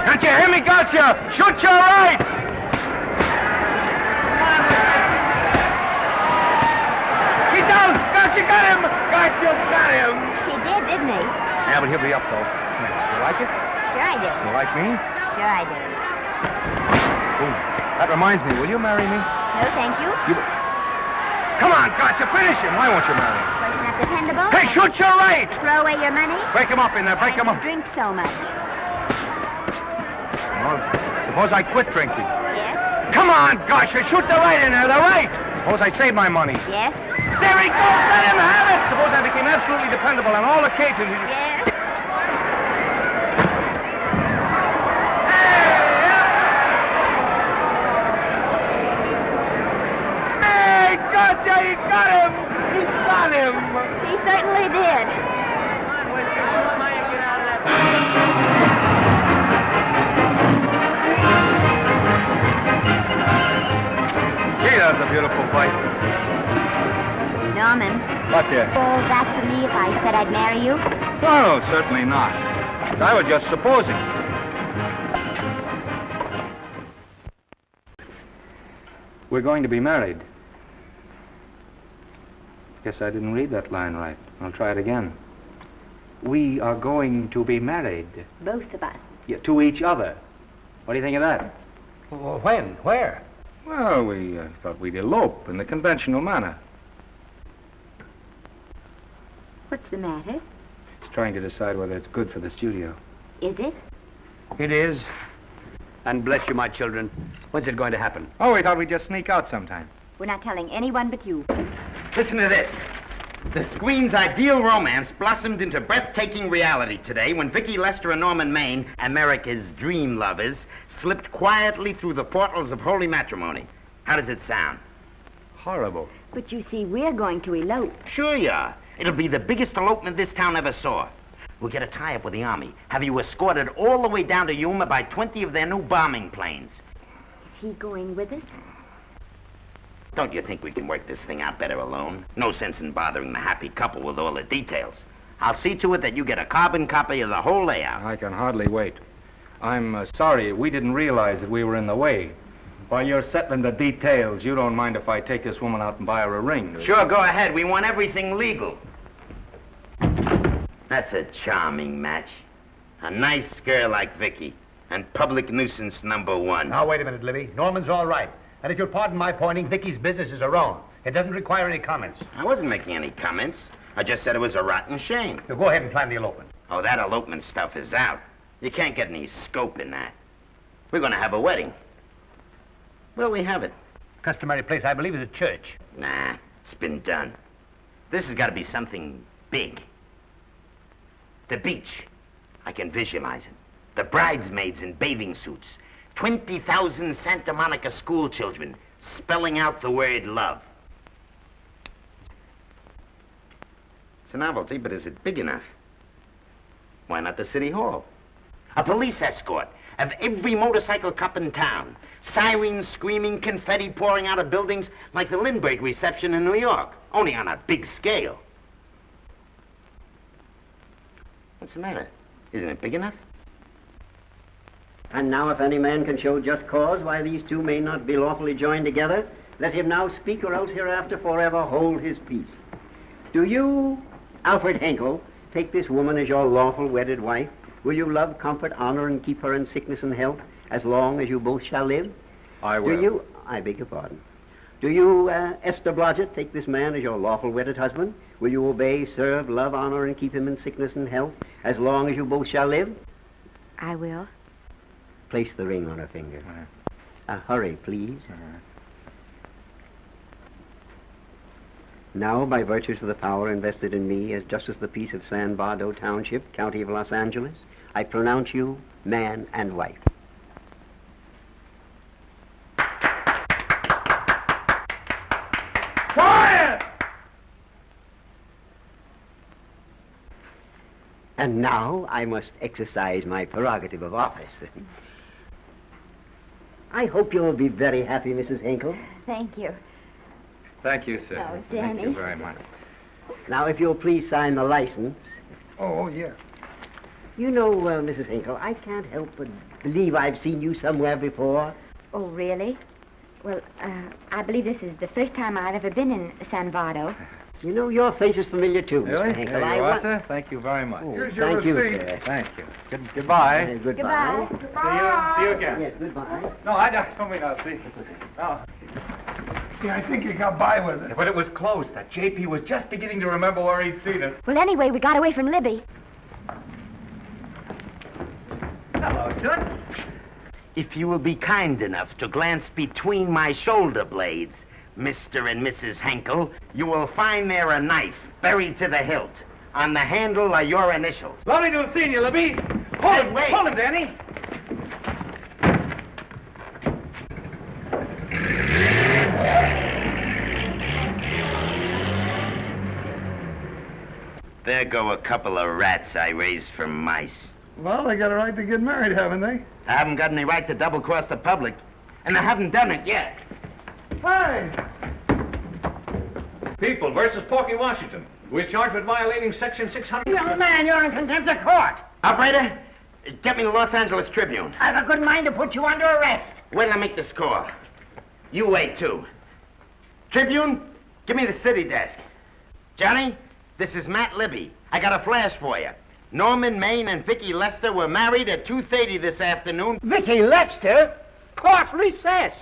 Can't you hear me, Garcia? Shoot your right! He's down! Garcia got him! Garcia got him! He did, didn't he? Yeah, but he'll be up, though. You like it? Sure I do. You like me? Sure I do. Ooh, that reminds me. Will you marry me? No, thank you. Come on, Garcia, finish him. Why won't you marry him? Wasn't that dependable? Hey, shoot your right! Throw away your money? Break him up in there. Break him up. Drink so much. Well, suppose I quit drinking. Yes? Come on, Garcia, shoot the right in there. The right. Suppose I save my money. Yes? There he goes. Let him have it. Suppose I became absolutely dependable on all occasions. Yes? He's got him! He's got him! He certainly did. Gee, that was a beautiful fight. Norman. What, dear? Oh, that for me if I said I'd marry you? No, certainly not. I was just supposing. We're going to be married. Guess I didn't read that line right. I'll try it again. We are going to be married. Both of us. Yeah, to each other. What do you think of that? Well, when? Where? Well, we thought we'd elope in the conventional manner. What's the matter? It's trying to decide whether it's good for the studio. Is it? It is. And bless you, my children. When's it going to happen? Oh, we thought we'd just sneak out sometime. We're not telling anyone but you. Listen to this. The screen's ideal romance blossomed into breathtaking reality today when Vicki Lester and Norman Maine, America's dream lovers, slipped quietly through the portals of holy matrimony. How does it sound? Horrible. But you see, we're going to elope. Sure you are. It'll be the biggest elopement this town ever saw. We'll get a tie-up with the Army, have you escorted all the way down to Yuma by 20 of their new bombing planes. Is he going with us? Don't you think we can work this thing out better alone? No sense in bothering the happy couple with all the details. I'll see to it that you get a carbon copy of the whole layout. I can hardly wait. I'm sorry. We didn't realize that we were in the way. While you're settling the details, you don't mind if I take this woman out and buy her a ring, do you? Sure, go ahead. We want everything legal. That's a charming match. A nice girl like Vicky. And public nuisance #1. Now, wait a minute, Libby. Norman's all right. And if you'll pardon my pointing, Vicky's business is her own. It doesn't require any comments. I wasn't making any comments. I just said it was a rotten shame. So go ahead and plan the elopement. Oh, that elopement stuff is out. You can't get any scope in that. We're going to have a wedding. Where'll we have it? Customary place, I believe, is a church. Nah, it's been done. This has got to be something big. The beach. I can visualize it. The bridesmaids in bathing suits. 20,000 Santa Monica school children spelling out the word love. It's a novelty, but is it big enough? Why not the city hall? A police escort of every motorcycle cop in town. Sirens screaming, confetti pouring out of buildings like the Lindbergh reception in New York, only on a big scale. What's the matter? Isn't it big enough? And now if any man can show just cause why these two may not be lawfully joined together, let him now speak, or else hereafter forever hold his peace. Do you, Alfred Henkel, take this woman as your lawful wedded wife? Will you love, comfort, honor, and keep her in sickness and health as long as you both shall live? I will. Do you, I beg your pardon. Do you, Esther Blodgett, take this man as your lawful wedded husband? Will you obey, serve, love, honor, and keep him in sickness and health as long as you both shall live? I will. Place the ring on her finger. Hurry, please. Now, by virtues of the power invested in me as Justice of the Peace of San Bardo Township, County of Los Angeles, I pronounce you man and wife. Quiet! And now I must exercise my prerogative of office. I hope you'll be very happy, Mrs. Henkel. Thank you. Thank you, sir. Oh, Thank Danny. you very much. Now, if you'll please sign the license. Oh, yeah. You know, Mrs. Henkel, I can't help but believe I've seen you somewhere before. Oh, really? Well, I believe this is the first time I've ever been in San Bardo. You know, your face is familiar, too, Really? Mr. Henkel. There you are, sir. Thank you very much. Oh, thank you, sir. Thank you. Goodbye. Goodbye. See you again. Yes, goodbye. No, I don't mean I'll see. Oh. Yeah, I think you got by with it. But it was close. That JP was just beginning to remember where he'd seen us. Well, anyway, we got away from Libby. Hello, Toots. If you will be kind enough to glance between my shoulder blades, Mr. and Mrs. Henkel, you will find there a knife buried to the hilt. On the handle are your initials. Lovely to have seen you, Libby. Hold him, wait. Hold him, Danny. There go a couple of rats I raised from mice. Well, they got a right to get married, haven't they? I haven't got any right to double-cross the public, and I haven't done it yet. Hey! People versus Porky Washington, who is charged with violating Section 600. Young man, you're in contempt of court. Operator, get me the Los Angeles Tribune. I've a good mind to put you under arrest. Wait till I make the score. You wait, too. Tribune, give me the city desk. Johnny, this is Matt Libby. I got a flash for you. Norman Maine and Vicky Lester were married at 2:30 this afternoon. Vicky Lester? Court recess.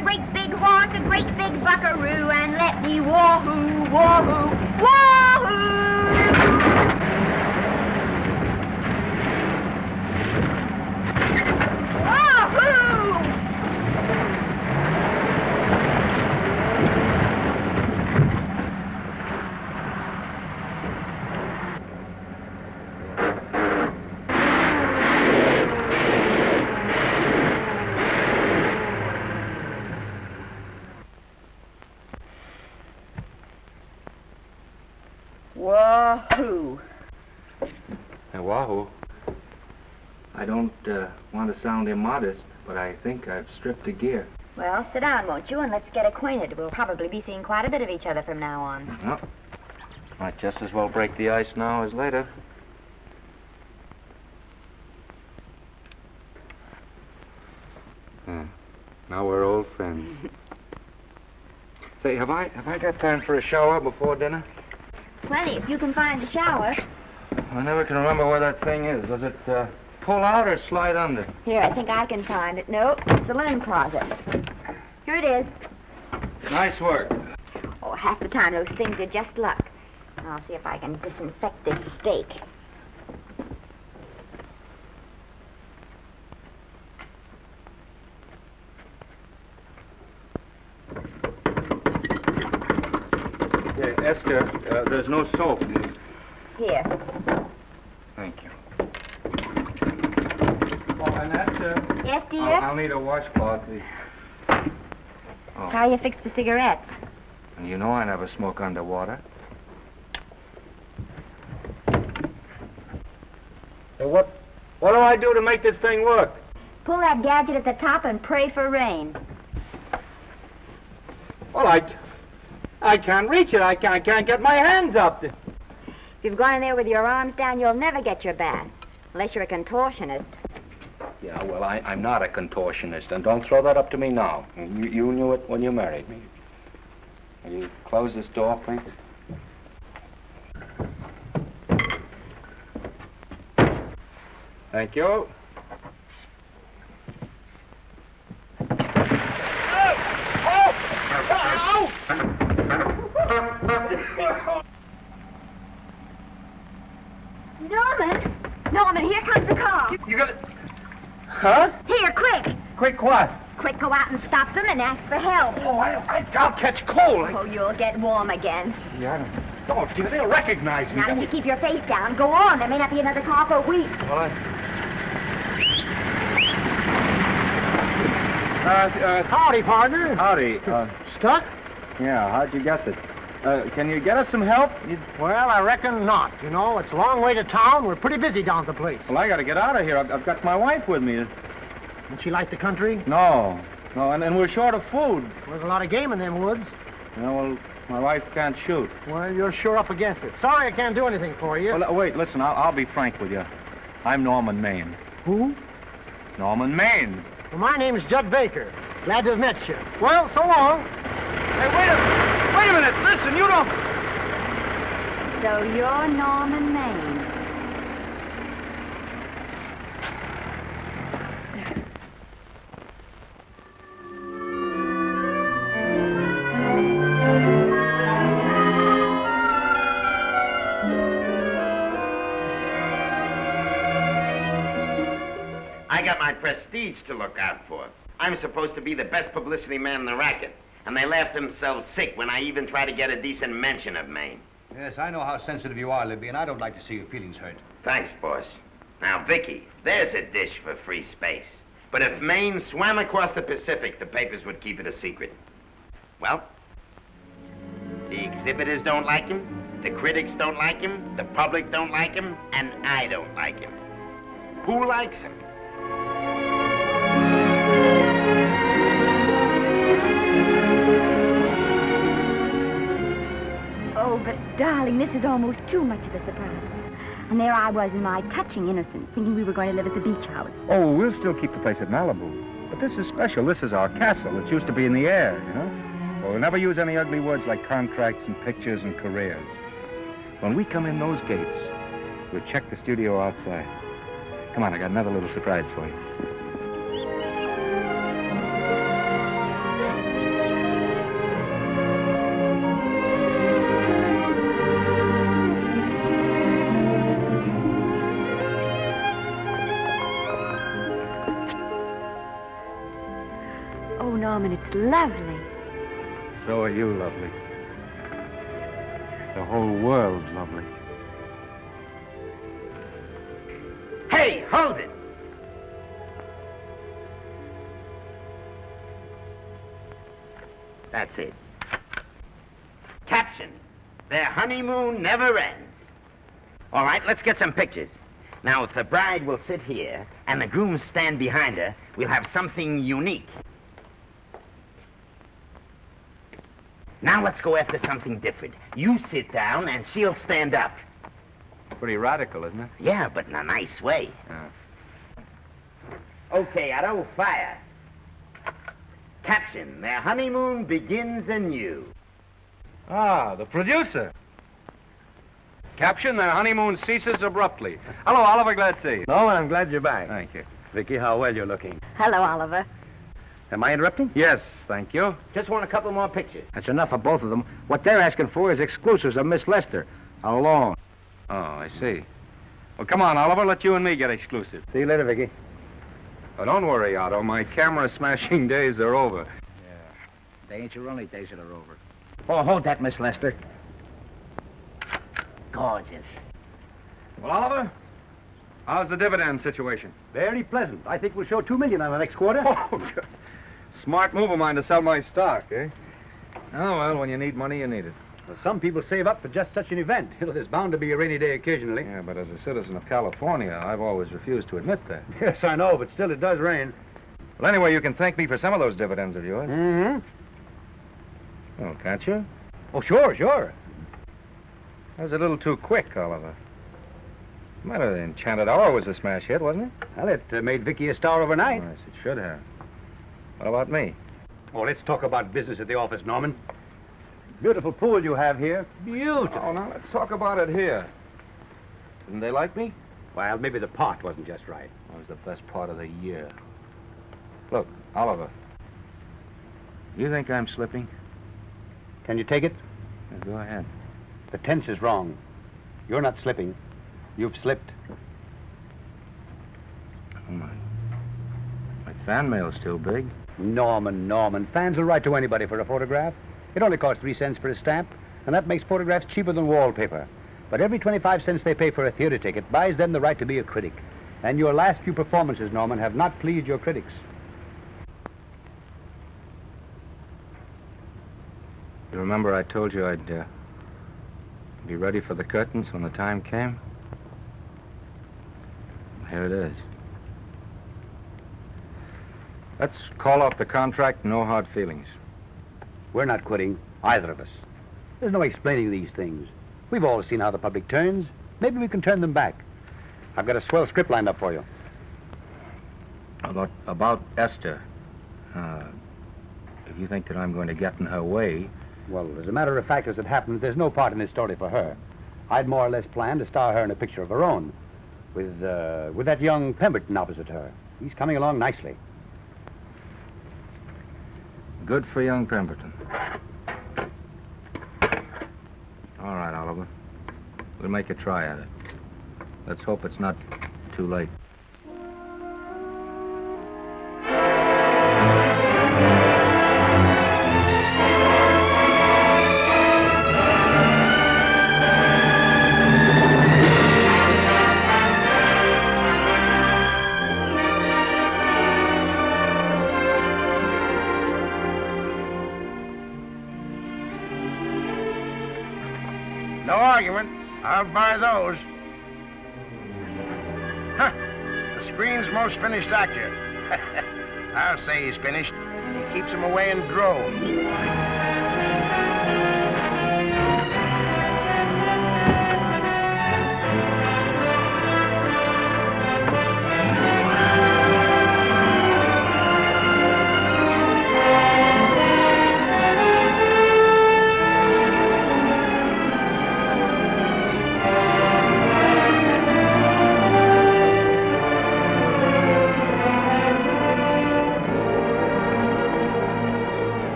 a great big horse, a great big buckaroo, and let me wahoo, wahoo, wahoo! Wahoo. Hey, wahoo. I don't want to sound immodest, but I think I've stripped a gear. Well, sit down, won't you, and let's get acquainted. We'll probably be seeing quite a bit of each other from now on. Well, might just as well break the ice now as later. Now we're old friends. Say, have I got time for a shower before dinner? Plenty, if you can find the shower. I never can remember where that thing is. Does it pull out or slide under? Here, I think I can find it. No, it's the linen closet. Here it is. Nice work. Oh, half the time those things are just luck. I'll see if I can disinfect this steak. Esther, there's no soap. Here. Thank you. Oh, and Esther. Yes, dear? I'll need a washcloth. Oh. How are you fixed for cigarettes? And you know I never smoke underwater. Hey, what do I do to make this thing work? Pull that gadget at the top and pray for rain. Well, I can't reach it. I can't get my hands up. If you've gone in there with your arms down, you'll never get your bath. Unless you're a contortionist. Yeah, well, I'm not a contortionist, and don't throw that up to me now. You knew it when you married me. Will you close this door, please? Thank you. Norman, here comes the car. You got it? Huh? Here, quick. Quick what? Quick, go out and stop them and ask for help. Oh, I'll catch cold. Oh, you'll get warm again. Yeah, don't, dear. They'll recognize me. Now, if you keep your face down, go on. There may not be another car for a week. Well, howdy, partner. Howdy. Stuck? Yeah, how'd you guess it? Can you get us some help? Well, I reckon not. You know, it's a long way to town. We're pretty busy down at the place. Well, I got to get out of here. I've got my wife with me. Doesn't she like the country? No, and we're short of food. There's a lot of game in them woods. You know, well, my wife can't shoot. Well, you're sure up against it. Sorry I can't do anything for you. Well, wait, listen, I'll be frank with you. I'm Norman Maine. Who? Norman Maine. Well, my name's Judd Baker. Glad to have met you. Well, so long. Hey, wait a minute. Listen, you don't... So you're Norman Maine. I got my prestige to look out for. I'm supposed to be the best publicity man in the racket, and they laugh themselves sick when I even try to get a decent mention of Maine. Yes, I know how sensitive you are, Libby, and I don't like to see your feelings hurt. Thanks, boss. Now, Vicky, there's a dish for free space. But if Maine swam across the Pacific, the papers would keep it a secret. Well, the exhibitors don't like him, the critics don't like him, the public don't like him, and I don't like him. Who likes him? Oh, but darling, this is almost too much of a surprise. And there I was in my touching innocence, thinking we were going to live at the beach house. Oh, we'll still keep the place at Malibu. But this is special. This is our castle. It used to be in the air, you know? Well, we'll never use any ugly words like contracts and pictures and careers. When we come in those gates, we'll check the studio outside. Come on, I got another little surprise for you. Norman, it's lovely. So are you lovely. The whole world's lovely. Hey, hold it! That's it. Caption: their honeymoon never ends. All right, let's get some pictures. Now, if the bride will sit here and the groom stand behind her, we'll have something unique. Now let's go after something different. You sit down and she'll stand up. Pretty radical, isn't it? Yeah, but in a nice way. Okay, Otto, fire. Caption: their honeymoon begins anew. Ah, the producer. Caption: their honeymoon ceases abruptly. Hello, Oliver, glad to see you. Norman, I'm glad you're back. Thank you. Vicky, how well you're looking. Hello, Oliver. Am I interrupting? Yes, thank you. Just want a couple more pictures. That's enough of both of them. What they're asking for is exclusives of Miss Lester. Alone. Oh, I see. Well, come on, Oliver, let you and me get exclusive. See you later, Vicky. Oh, don't worry, Otto. My camera smashing days are over. They ain't your only days that are over. Oh, hold that, Miss Lester. Gorgeous. Well, Oliver, how's the dividend situation? Very pleasant. I think we'll show $2 million on the next quarter. Oh, good. Smart move of mine to sell my stock, eh? Oh, well, when you need money, you need it. Well, some people save up for just such an event. You know, there's bound to be a rainy day occasionally. Yeah, but as a citizen of California, I've always refused to admit that. Yes, I know, but still it does rain. Well, anyway, you can thank me for some of those dividends of yours. Mm-hmm. Oh, can't you? Oh, sure. That was a little too quick, Oliver. What's the matter? The Enchanted Hour was a smash hit, wasn't it? Well, it made Vicky a star overnight. Yes, it should have. What about me? Oh, let's talk about business at the office, Norman. Beautiful pool you have here. Beautiful. Oh, now let's talk about it here. Didn't they like me? Well, maybe the part wasn't just right. That was the best part of the year. Look, Oliver. You think I'm slipping? Can you take it? Yeah, go ahead. The tense is wrong. You're not slipping. You've slipped. Oh, my fan mail's still big. Norman. Fans will write to anybody for a photograph. It only costs 3 cents for a stamp, and that makes photographs cheaper than wallpaper. But every 25 cents they pay for a theater ticket buys them the right to be a critic. And your last few performances, Norman, have not pleased your critics. You remember I told you I'd be ready for the curtains when the time came? Here it is. Let's call off the contract, no hard feelings. We're not quitting, either of us. There's no explaining these things. We've all seen how the public turns. Maybe we can turn them back. I've got a swell script lined up for you. About Esther. If you think that I'm going to get in her way... Well, as a matter of fact, as it happens, there's no part in this story for her. I'd more or less planned to star her in a picture of her own, with that young Pemberton opposite her. He's coming along nicely. Good for young Pemberton. All right, Oliver. We'll make a try at it. Let's hope it's not too late. No argument. I'll buy those. Huh. The screen's most finished actor. I'll say he's finished. He keeps them away in droves.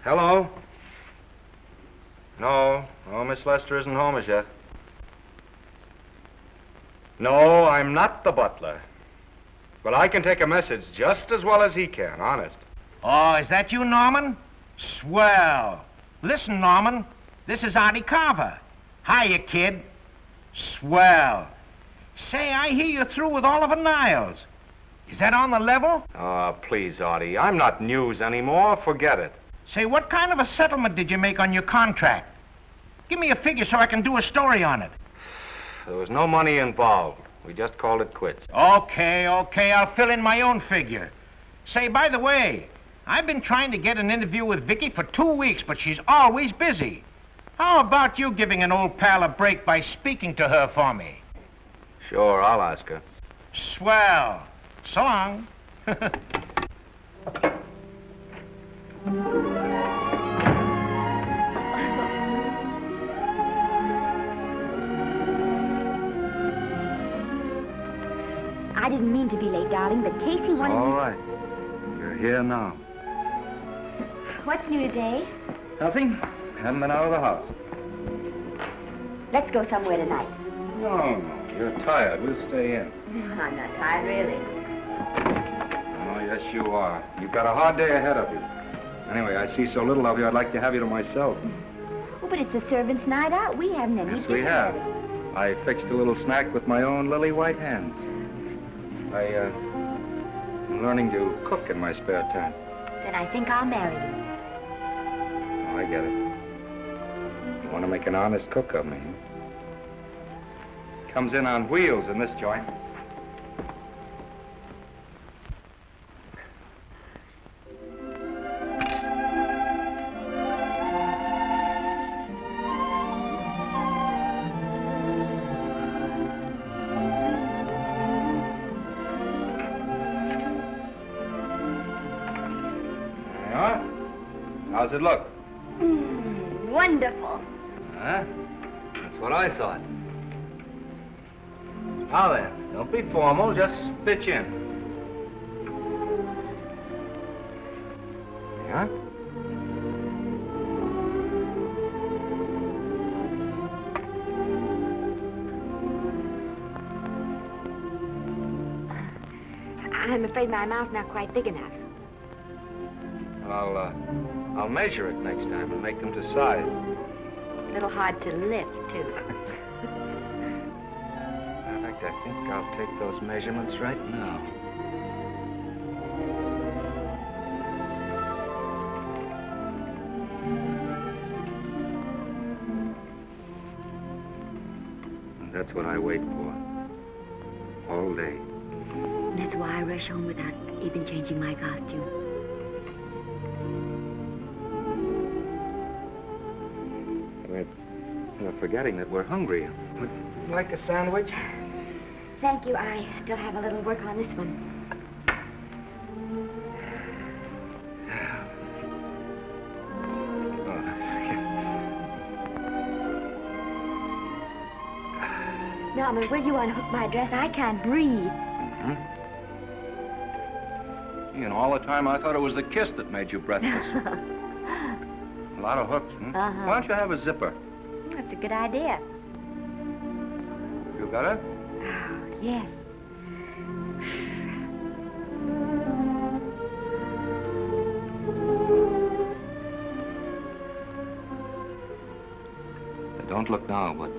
Hello? No, Miss Lester isn't home as yet. No, I'm not the butler. But I can take a message just as well as he can, honest. Oh, is that you, Norman? Swell. Listen, Norman, this is Artie Carver. Hiya, kid. Swell. Say, I hear you're through with Oliver Niles. Is that on the level? Oh, please, Artie. I'm not news anymore. Forget it. Say, what kind of a settlement did you make on your contract? Give me a figure so I can do a story on it. There was no money involved. We just called it quits. Okay, I'll fill in my own figure. Say, by the way, I've been trying to get an interview with Vicky for 2 weeks, but she's always busy. How about you giving an old pal a break by speaking to her for me? Sure, I'll ask her. Swell. So long. I didn't mean to be late, darling, but Casey wanted All right. You're here now. What's new today? Nothing. Haven't been out of the house. Let's go somewhere tonight. No. You're tired. We'll stay in. I'm not tired, really. Oh, yes, you are. You've got a hard day ahead of you. Anyway, I see so little of you, I'd like to have you to myself. Oh, but it's the servants' night out. We haven't any Yes, we have. I fixed a little snack with my own lily white hands. I'm learning to cook in my spare time. Then I think I'll marry you. Oh, I get it. You want to make an honest cook of me. Comes in on wheels in this joint. How's it look? Wonderful. Huh? That's what I thought. Now then, don't be formal, just pitch in. Yeah? I'm afraid my mouth's not quite big enough. I'll measure it next time and make them to size. A little hard to lift, too. In fact, I think I'll take those measurements right now. And that's what I wait for. All day. That's why I rush home without even changing my costume. We're forgetting that we're hungry. Would you like a sandwich? Thank you. I still have a little work on this one. Norman, will you unhook my dress? I can't breathe. Mm-hmm. You know, all the time I thought it was the kiss that made you breathless. A lot of hooks, hmm? Uh-huh. Why don't you have a zipper? That's a good idea. You got it? Oh, yes. Don't look now, but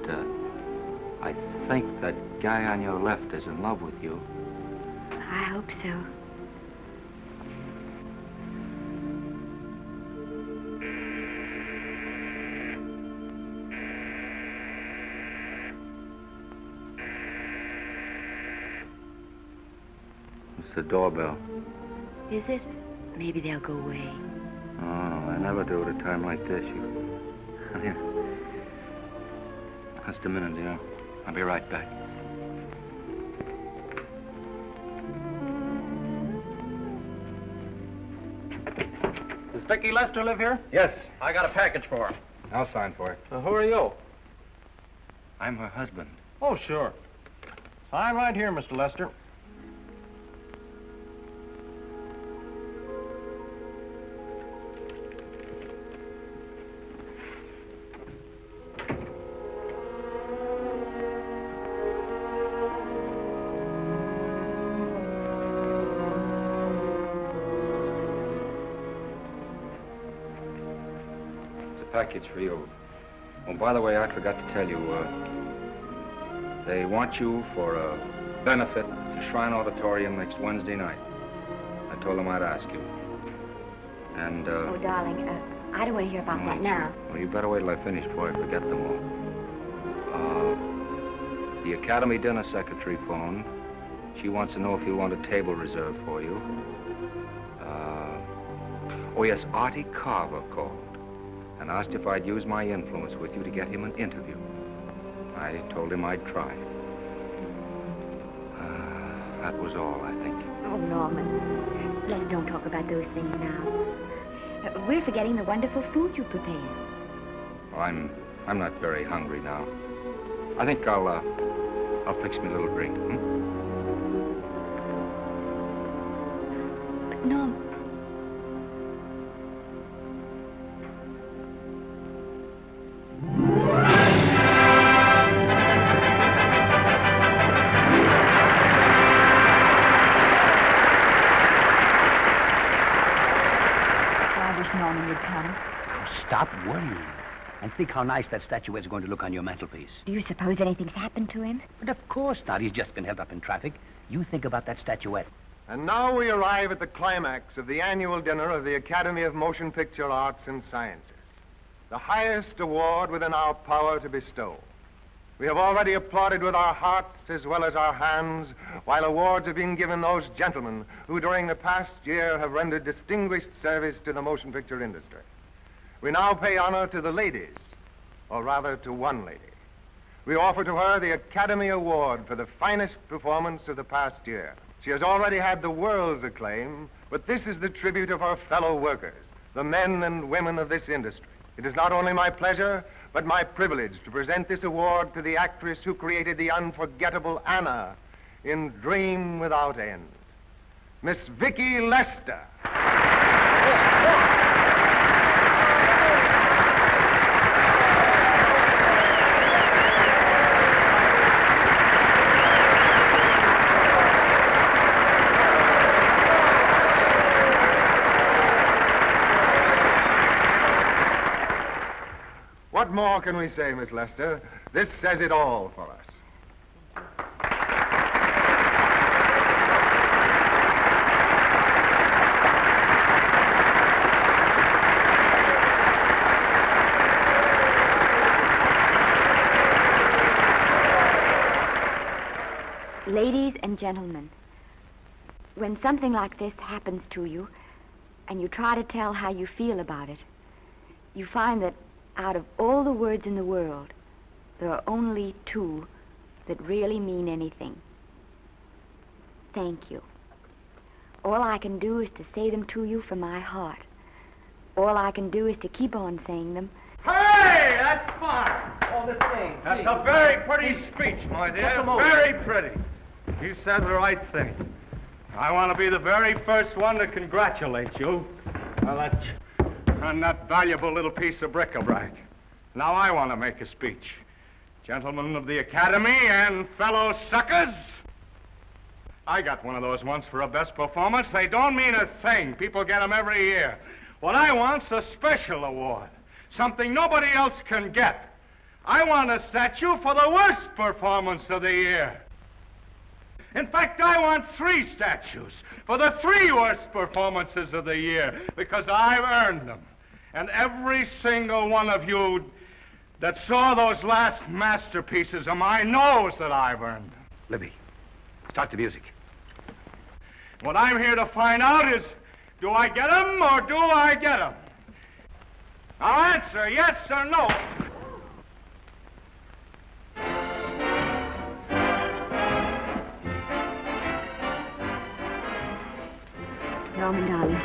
I think that guy on your left is in love with you. I hope so. It's the doorbell. Is it? Maybe they'll go away. Oh, I never do at a time like this. Here. Just a minute, dear. I'll be right back. Does Vicky Lester live here? Yes. I got a package for her. I'll sign for it. Who are you? I'm her husband. Oh, sure. Sign right here, Mr. Lester. package for you. Oh, by the way, I forgot to tell you, they want you for a benefit to Shrine Auditorium next Wednesday night. I told them I'd ask you. And, Oh, darling, I don't want to hear about that now. Well, you better wait till I finish before I forget them all. The Academy dinner secretary phoned. She wants to know if you want a table reserved for you. Oh, yes, Artie Carver called and asked if I'd use my influence with you to get him an interview. I told him I'd try. That was all, I think. Oh, Norman, let's don't talk about those things now. We're forgetting the wonderful food you prepared. Well, I'm not very hungry now. I think I'll fix me a little drink, But, Norm... Stop worrying. And think how nice that statuette's going to look on your mantelpiece. Do you suppose anything's happened to him? But of course not. He's just been held up in traffic. You think about that statuette. And now we arrive at the climax of the annual dinner of the Academy of Motion Picture Arts and Sciences, the highest award within our power to bestow. We have already applauded with our hearts as well as our hands, while awards have been given those gentlemen who during the past year have rendered distinguished service to the motion picture industry. We now pay honor to the ladies, or rather to one lady. We offer to her the Academy Award for the finest performance of the past year. She has already had the world's acclaim, but this is the tribute of her fellow workers, the men and women of this industry. It is not only my pleasure, but my privilege to present this award to the actress who created the unforgettable Anna in Dream Without End, Miss Vicki Lester. What more can we say, Miss Lester? This says it all for us. Ladies and gentlemen, when something like this happens to you, and you try to tell how you feel about it, you find that out of all the words in the world, there are only two that really mean anything. Thank you. All I can do is to say them to you from my heart. All I can do is to keep on saying them. Hey, that's fine. Oh, this thing. That's a very pretty speech, my dear. Very pretty. You said the right thing. I want to be the very first one to congratulate you. Well, on that valuable little piece of bric-a-brac. Now I want to make a speech. Gentlemen of the Academy and fellow suckers, I got one of those once for a best performance. They don't mean a thing. People get them every year. What I want's a special award, something nobody else can get. I want a statue for the worst performance of the year. In fact, I want 3 statues for the 3 worst performances of the year, because I've earned them. And every single one of you that saw those last masterpieces of mine knows that I've earned them. Libby, start the music. What I'm here to find out is, do I get them or do I get them? Now answer yes or no. Norman, darling,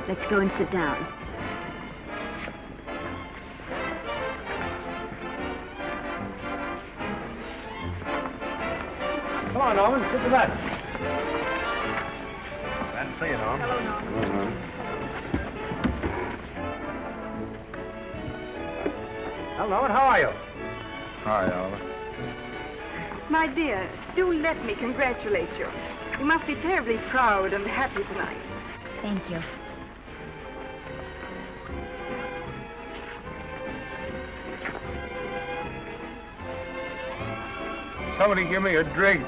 let's go and sit down. Come on, Norman, sit to that. Glad to see you, Norman. Hello, Norman. Well, Norman, how are you? Hi, Oliver. My dear, do let me congratulate you. You must be terribly proud and happy tonight. Thank you. Somebody give me a drink.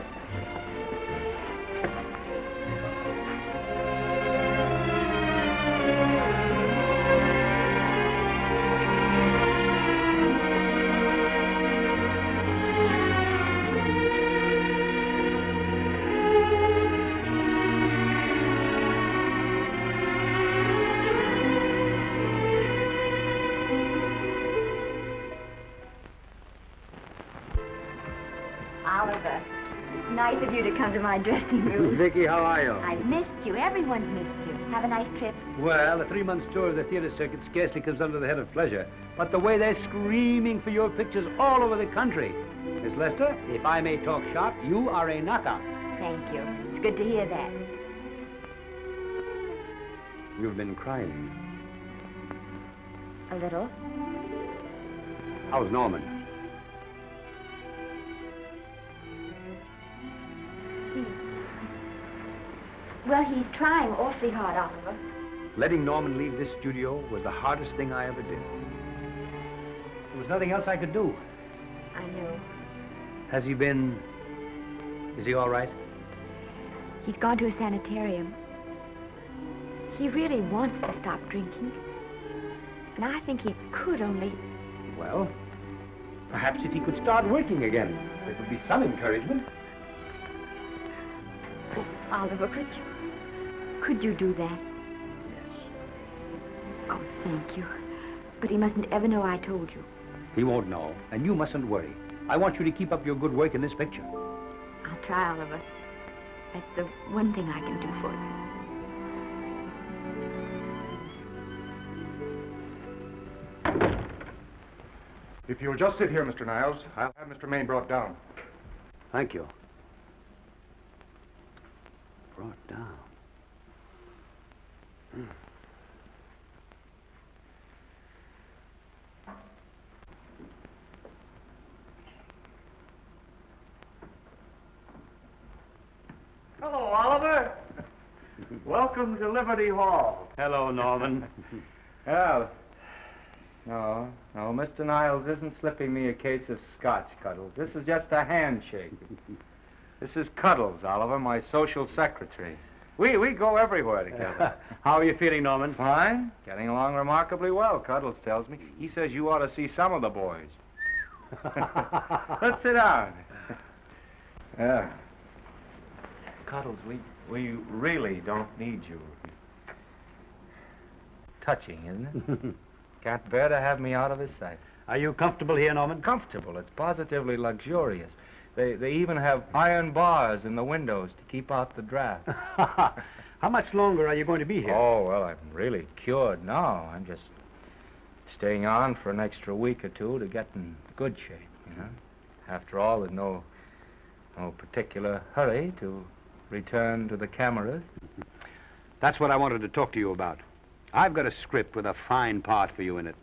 Oliver, it's nice of you to come to my dressing room. Vicky, how are you? I've missed you. Everyone's missed you. Have a nice trip. Well, a 3-month tour of the theater circuit scarcely comes under the head of pleasure. But the way they're screaming for your pictures all over the country. Miss Lester, if I may talk shop, you are a knockout. Thank you. It's good to hear that. You've been crying. A little. How's Norman? Well, he's trying awfully hard, Oliver. Letting Norman leave this studio was the hardest thing I ever did. There was nothing else I could do. I know. Has he been... Is he all right? He's gone to a sanitarium. He really wants to stop drinking. And I think he could only... Well, perhaps if he could start working again, it would be some encouragement. Oliver, could you do that? Yes. Oh, thank you. But he mustn't ever know I told you. He won't know, and you mustn't worry. I want you to keep up your good work in this picture. I'll try, Oliver. That's the one thing I can do for you. If you'll just sit here, Mr. Niles, I'll have Mr. Maine brought down. Thank you. Brought down. Hello, Oliver. Welcome to Liberty Hall. Hello, Norman. Well, no, Mr. Niles isn't slipping me a case of scotch, Cuddles. This is just a handshake. This is Cuddles, Oliver, my social secretary. We go everywhere together. How are you feeling, Norman? Fine. Getting along remarkably well, Cuddles tells me. He says you ought to see some of the boys. Let's sit down. Yeah. Cuddles, we really don't need you. Touching, isn't it? Can't bear to have me out of his sight. Are you comfortable here, Norman? Comfortable. It's positively luxurious. They even have iron bars in the windows to keep out the draft. How much longer are you going to be here? Oh, well, I'm really cured now. I'm just staying on for an extra week or two to get in good shape, you know. After all, there's no particular hurry to return to the cameras. That's what I wanted to talk to you about. I've got a script with a fine part for you in it.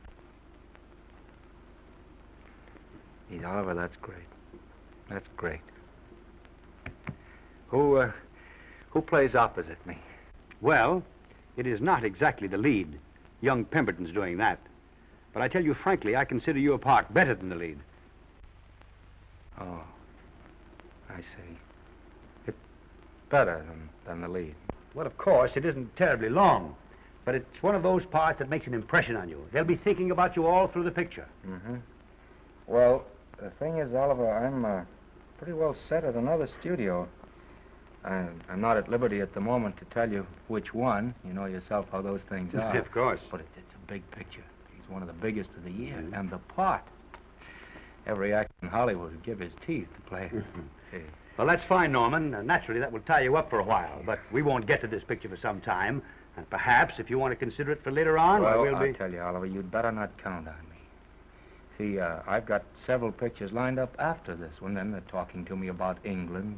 Gee, Oliver, that's great. That's great. Who plays opposite me? Well, it is not exactly the lead. Young Pemberton's doing that. But I tell you frankly, I consider your part better than the lead. Oh, I see. It's better than the lead. Well, of course, it isn't terribly long. But it's one of those parts that makes an impression on you. They'll be thinking about you all through the picture. Mm-hmm. Well, the thing is, Oliver, I'm pretty well set at another studio. I'm not at liberty at the moment to tell you which one. You know yourself how those things are. Of course. But it's a big picture. It's one of the biggest of the year. Mm-hmm. And the part. Every actor in Hollywood would give his teeth to play. See. Well, that's fine, Norman. Naturally, that will tie you up for a while. But we won't get to this picture for some time. And perhaps, if you want to consider it for later on, well, we'll be... I'll tell you, Oliver, you'd better not count on me. See, I've got several pictures lined up after this one. Then they're talking to me about England.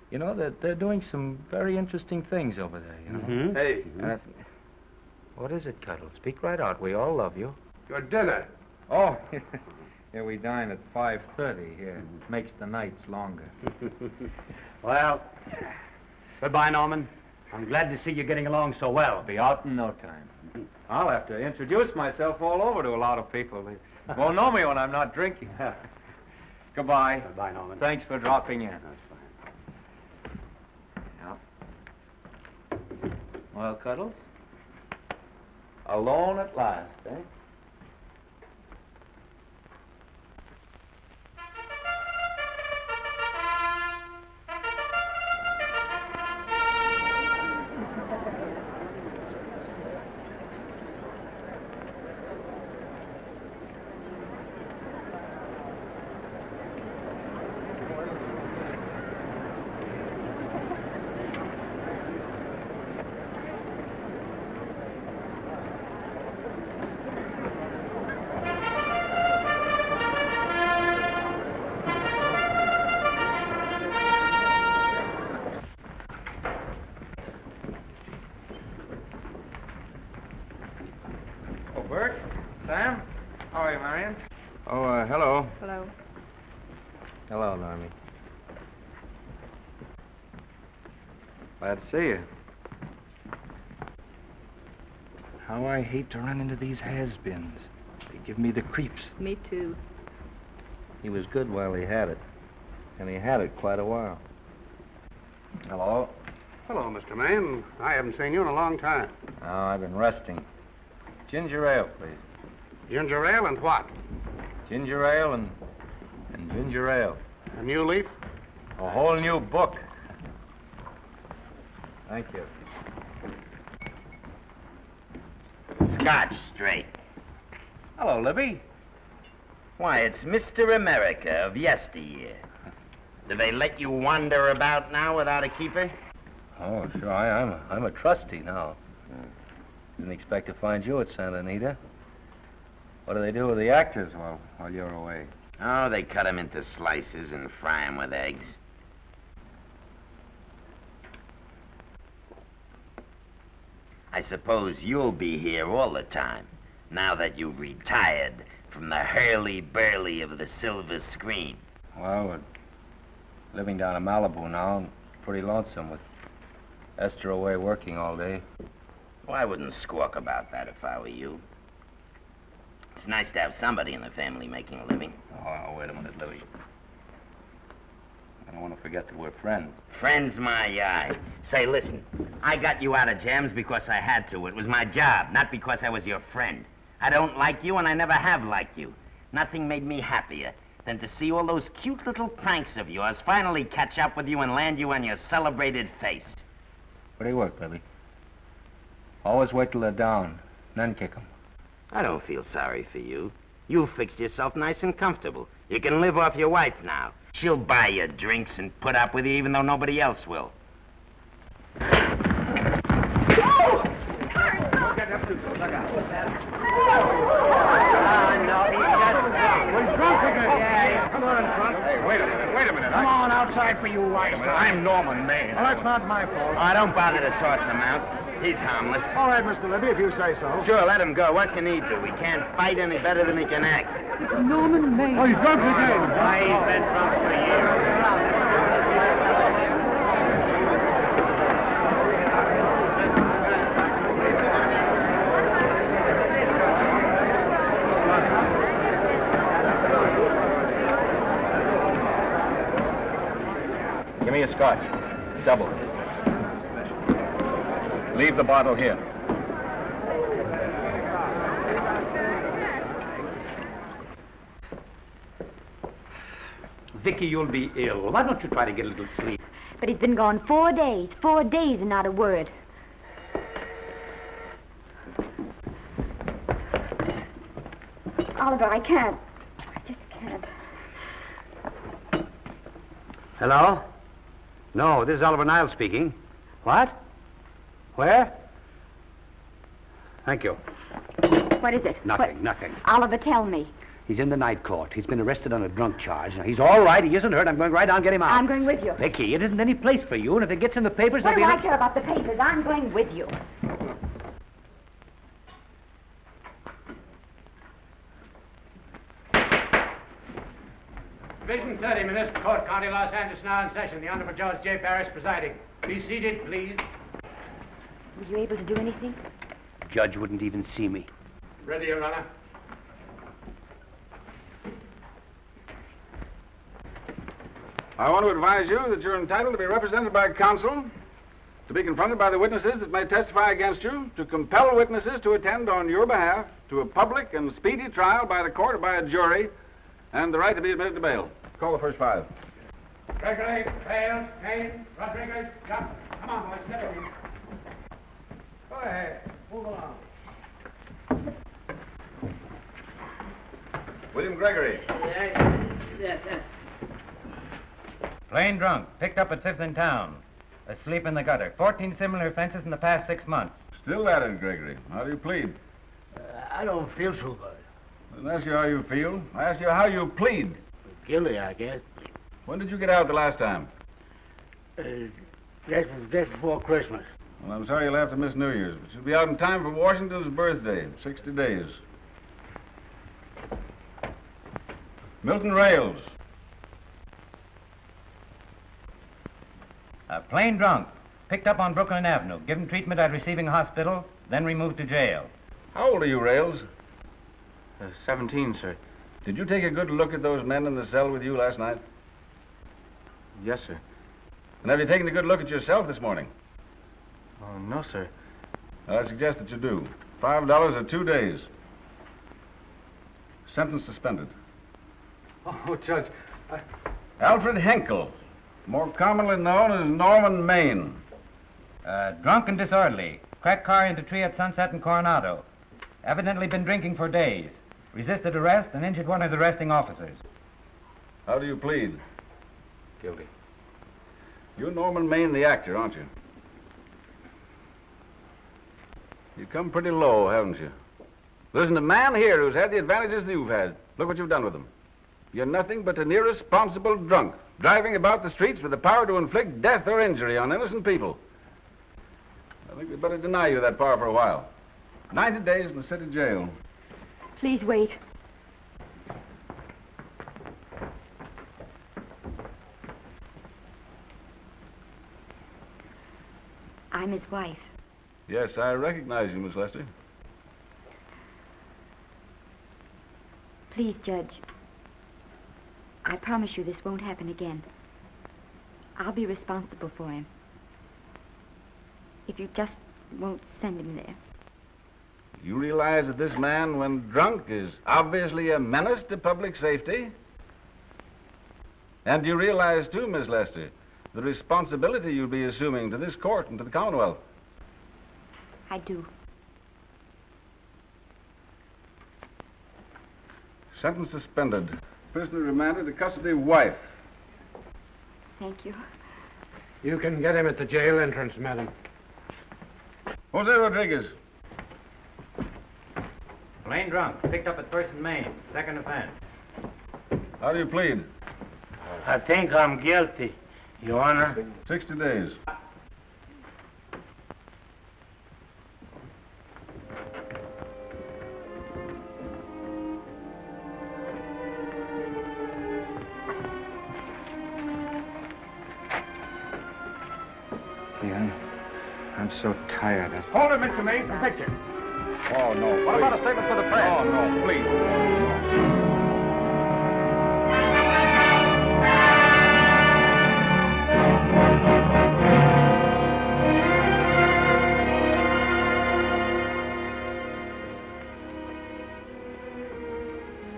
You know, they're doing some very interesting things over there, you know. Mm-hmm. Hey. What is it, Cuddle? Speak right out. We all love you. Your dinner. Oh, yeah, we dine at 5:30 here. It makes the nights longer. Well, goodbye, Norman. I'm glad to see you getting along so well. Be out in no time. I'll have to introduce myself all over to a lot of people. They won't know me when I'm not drinking. Goodbye. Goodbye, Norman. Thanks for dropping in. That's fine. Yeah. Well, Cuddles? Alone at last, eh? Sam? How are you, Marion? Oh, hello. Hello. Hello, Normie. Glad to see you. How I hate to run into these has-beens. They give me the creeps. Me too. He was good while he had it. And he had it quite a while. Hello? Hello, Mr. Maine. I haven't seen you in a long time. Oh, I've been resting. Ginger ale, please. Ginger ale and what? Ginger ale and ginger ale. A new leaf? A whole new book. Thank you. Scotch straight. Hello, Libby. Why, it's Mr. America of yesteryear. Do they let you wander about now without a keeper? Oh, sure. I'm a trustee now. Didn't expect to find you at Santa Anita. What do they do with the actors while you're away? Oh, they cut them into slices and fry them with eggs. I suppose you'll be here all the time, now that you've retired from the hurly-burly of the silver screen. Well, we're living down in Malibu now, and pretty lonesome with Esther away working all day. Well, I wouldn't squawk about that if I were you. It's nice to have somebody in the family making a living. Oh, wait a minute, Louie. I don't want to forget that we're friends. Friends, my eye. Say, listen, I got you out of jams because I had to. It was my job, not because I was your friend. I don't like you, and I never have liked you. Nothing made me happier than to see all those cute little pranks of yours finally catch up with you and land you on your celebrated face. Where do you work, Libby? Always wait till they're down, then kick 'em. I don't feel sorry for you. You've fixed yourself nice and comfortable. You can live off your wife now. She'll buy you drinks and put up with you even though nobody else will. We're drunk again. Yeah, come on, drunk. Hey, wait a minute. Come on outside for you wise guys. I'm Norman Maine. Well, that's not my fault. Oh, don't bother to toss him out. He's harmless. All right, Mr. Libby, if you say so. Sure, let him go. What can he do? He can't fight any better than he can act. It's Norman Maine. Oh, he's drunk again. Why, he's been drunk for years. Give me a scotch. Double. Leave the bottle here. Vicky, you'll be ill. Why don't you try to get a little sleep? But he's been gone 4 days. 4 days and not a word. Oliver, I can't. I just can't. Hello? No, this is Oliver Niles speaking. What? Where? Thank you. What is it? Nothing, nothing. Oliver, tell me. He's in the night court. He's been arrested on a drunk charge. Now, he's all right. He isn't hurt. I'm going right down and get him out. I'm going with you. Vicky, it isn't any place for you, and if it gets in the papers, What do there'll I be... care about the papers? I'm going with you. Division 30, Municipal Court, County, Los Angeles, now in session. The Honorable Judge J. Barris presiding. Be seated, please. Were you able to do anything? Judge wouldn't even see me. Ready, Your Honor. I want to advise you that you're entitled to be represented by counsel, to be confronted by the witnesses that may testify against you, to compel witnesses to attend on your behalf to a public and speedy trial by the court or by a jury, and the right to be admitted to bail. Call the first 5. Gregory, Bales, Maine, Rodriguez, Johnson. Come on, boys, step in. Go ahead. Move along. William Gregory. Yes. Plain drunk, picked up at 5th in town. Asleep in the gutter. 14 similar offenses in the past 6 months. Still at it, Gregory. How do you plead? I don't feel so good. I didn't ask you how you feel. I asked you how you plead. Guilty, I guess. When did you get out the last time? Just before Christmas. Well, I'm sorry you'll have to miss New Year's, but you'll be out in time for Washington's birthday, 60 days. Milton Rails. Plain drunk, picked up on Brooklyn Avenue, given treatment at receiving hospital, then removed to jail. How old are you, Rails? 17, sir. Did you take a good look at those men in the cell with you last night? Yes, sir. And have you taken a good look at yourself this morning? No, sir. I suggest that you do. $5 or 2 days. Sentence suspended. Oh, Judge, Alfred Henkel, more commonly known as Norman Maine. Drunk and disorderly. Cracked car into tree at Sunset and Coronado. Evidently been drinking for days. Resisted arrest and injured one of the arresting officers. How do you plead? Guilty. You're Norman Maine, the actor, aren't you? You've come pretty low, haven't you? There isn't a man here who's had the advantages you've had. Look what you've done with them. You're nothing but an irresponsible drunk, driving about the streets with the power to inflict death or injury on innocent people. I think we'd better deny you that power for a while. 90 days in the city jail. Please wait. I'm his wife. Yes, I recognize you, Miss Lester. Please, Judge. I promise you this won't happen again. I'll be responsible for him. If you just won't send him there. You realize that this man, when drunk, is obviously a menace to public safety? And you realize, too, Miss Lester, the responsibility you'll be assuming to this court and to the Commonwealth? I do. Sentence suspended. Prisoner remanded to custody wife. Thank you. You can get him at the jail entrance, madam. Jose Rodriguez. Plain drunk, picked up at 1st in Maine. 2nd offense. How do you plead? I think I'm guilty, Your Honor. 60 days. I'm so tired. Hold it, Mr. Maine, for picture. Oh, no. What please. about a statement for the press? Oh, no, please.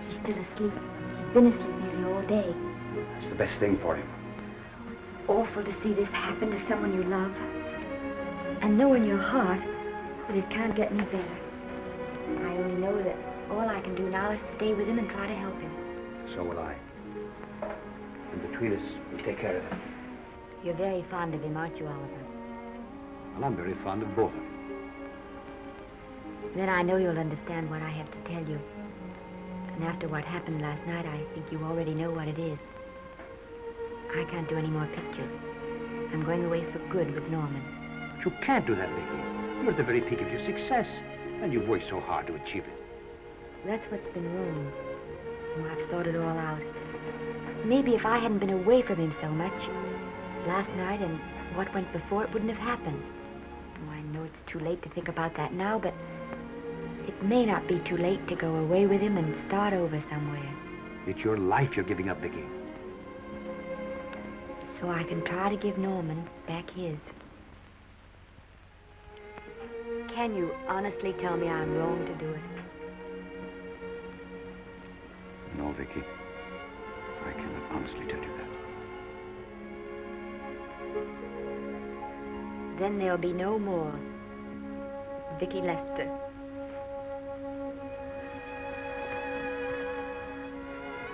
He's still asleep. He's been asleep nearly all day. That's the best thing for him. It's awful to see this happen to someone you love. And know in your heart that it can't get any better. I only know that all I can do now is stay with him and try to help him. So will I. And between us, we'll take care of him. You're very fond of him, aren't you, Oliver? Well, I'm very fond of both of them. Then I know you'll understand what I have to tell you. And after what happened last night, I think you already know what it is. I can't do any more pictures. I'm going away for good with Norman. But you can't do that, Vicky. You're at the very peak of your success, and you've worked so hard to achieve it. That's what's been wrong. Oh, I've thought it all out. Maybe if I hadn't been away from him so much, last night and what went before, it wouldn't have happened. Oh, I know it's too late to think about that now, but it may not be too late to go away with him and start over somewhere. It's your life you're giving up, Vicky. so I can try to give Norman back his. Can you honestly tell me I'm wrong to do it? No, Vicky. I cannot honestly tell you that. Then there'll be no more Vicky Lester.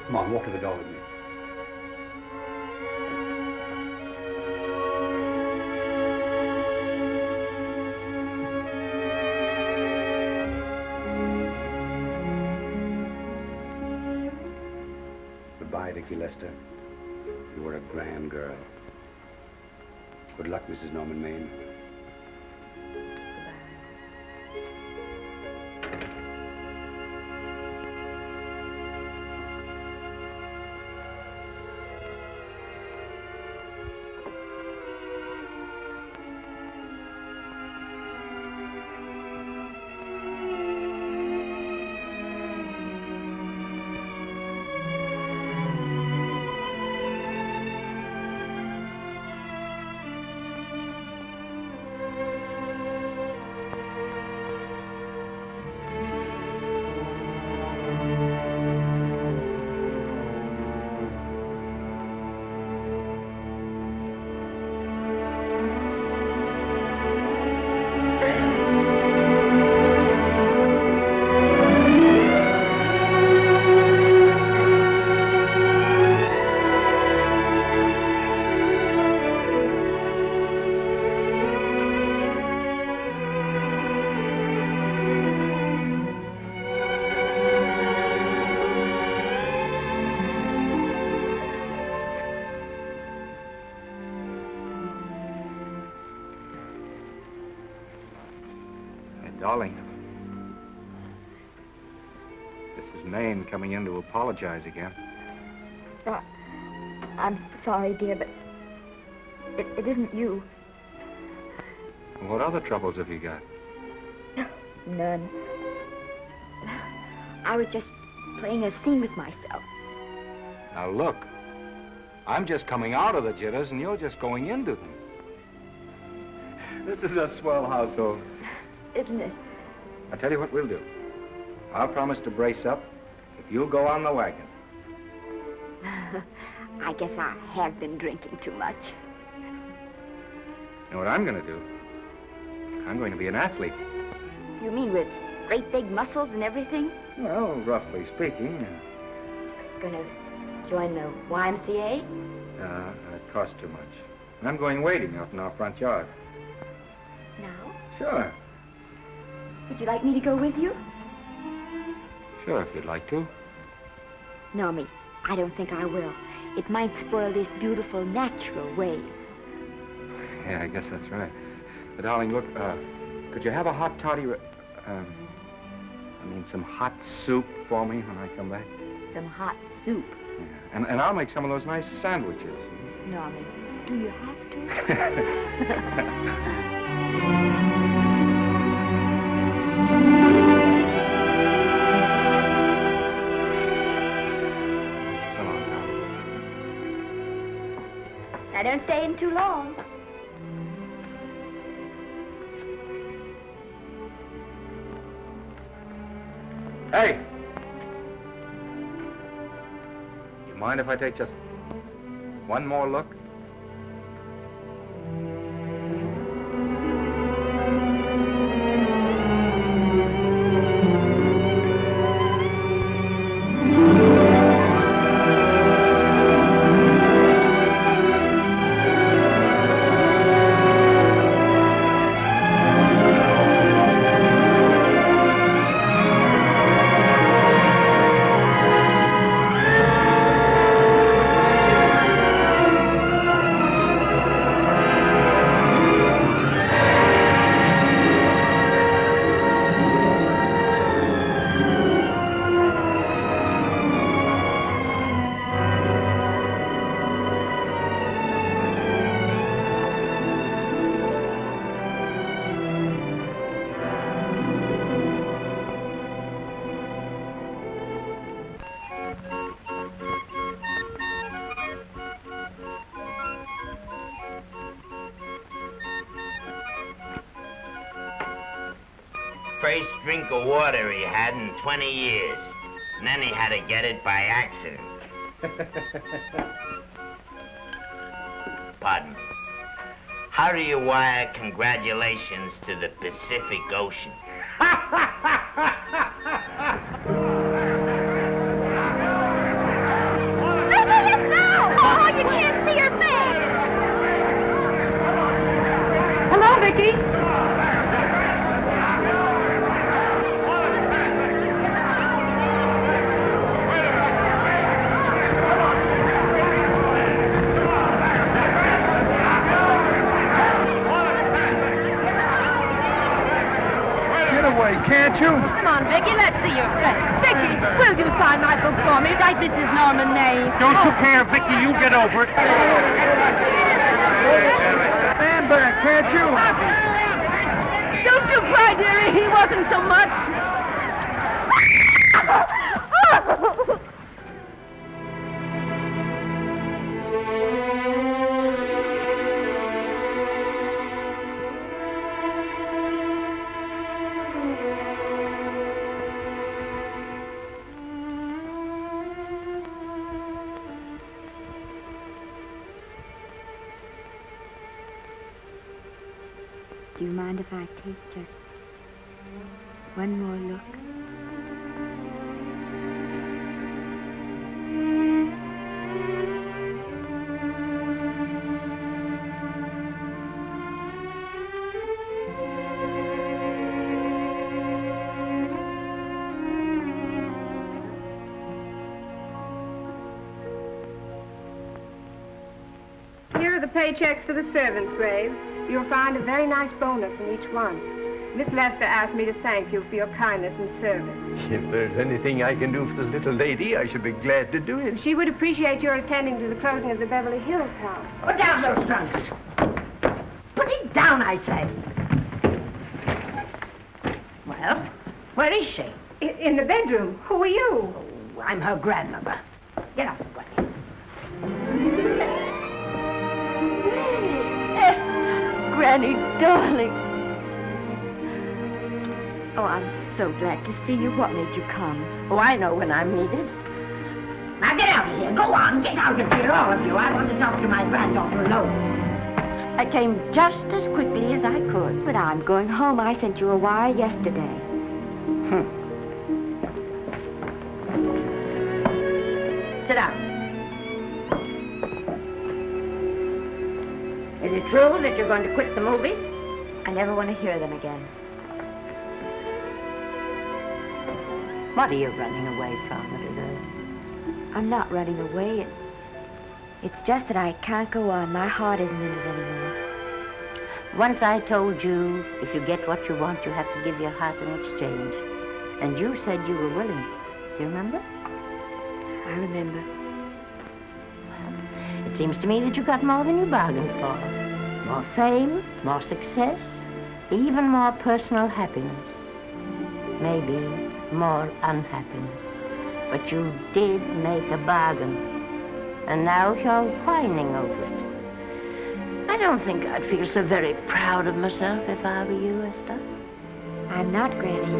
Come on, walk to the door with me. Goodbye, Vicky Lester. You were a grand girl. Good luck, Mrs. Norman Maine. Darling, this is Maine coming in to apologize again. I'm sorry, dear, but it isn't you. What other troubles have you got? None. I was just playing a scene with myself. Now look, I'm just coming out of the jitters and you're just going into them. This is a swell household. Isn't it? I'll tell you what we'll do. I'll promise to brace up if you'll go on the wagon. I guess I have been drinking too much. And what I'm going to do, I'm going to be an athlete. You mean with great big muscles and everything? Well, roughly speaking. Gonna join the YMCA? It costs too much. I'm going wading out in our front yard. Now? Sure. Would you like me to go with you? Sure, if you'd like to. No, me. I don't think I will. It might spoil this beautiful, natural wave. Yeah, I guess that's right. But, darling, look, could you have a hot toddy, some hot soup for me when I come back? Some hot soup? Yeah. And I'll make some of those nice sandwiches. Norman, do you have to? Now, don't stay in too long. Hey! You mind if I take just one more look? first drink of water he had in 20 years. And then he had to get it by accident. Pardon. How do you wire congratulations to the Pacific Ocean? Oh, you can't see her face. Hello, Vicky. Get away, can't you? Come on, Vicky, let's see your face. Vicky, will you sign my book for me? Write Mrs. Norman Maine. Don't you care, Vicky. You get over it. Stand back, can't you? Don't you cry, dearie. He wasn't so much. Do you mind if I take just one more look? Here are the paychecks for the servants' graves. You'll find a very nice bonus in each one. Miss Lester asked me to thank you for your kindness and service. If there's anything I can do for the little lady, I should be glad to do it. She would appreciate your attending to the closing of the Beverly Hills house. Put down those trunks. Put it down, I say. Well, where is she? In the bedroom. Who are you? Oh, I'm her grandmother. Get out of the way. Esther, Granny, darling. Oh, I'm so glad to see you. What made you come? Oh, I know when I'm needed. Now get out of here. Go on. Get out of here, all of you. I want to talk to my granddaughter alone. I came just as quickly as I could. But I'm going home. I sent you a wire yesterday. Sit down. Is it true that you're going to quit the movies? I never want to hear them again. What are you running away from, little girl? I'm not running away. It's just that I can't go on. My heart isn't in it anymore. Once I told you, if you get what you want, you have to give your heart in exchange. And you said you were willing. Do you remember? I remember. Well, it seems to me that you got more than you bargained for. More fame, more success, even more personal happiness. Maybe more unhappiness. But you did make a bargain. And now you're whining over it. I don't think I'd feel so very proud of myself if I were you, Esther. I'm not, Granny.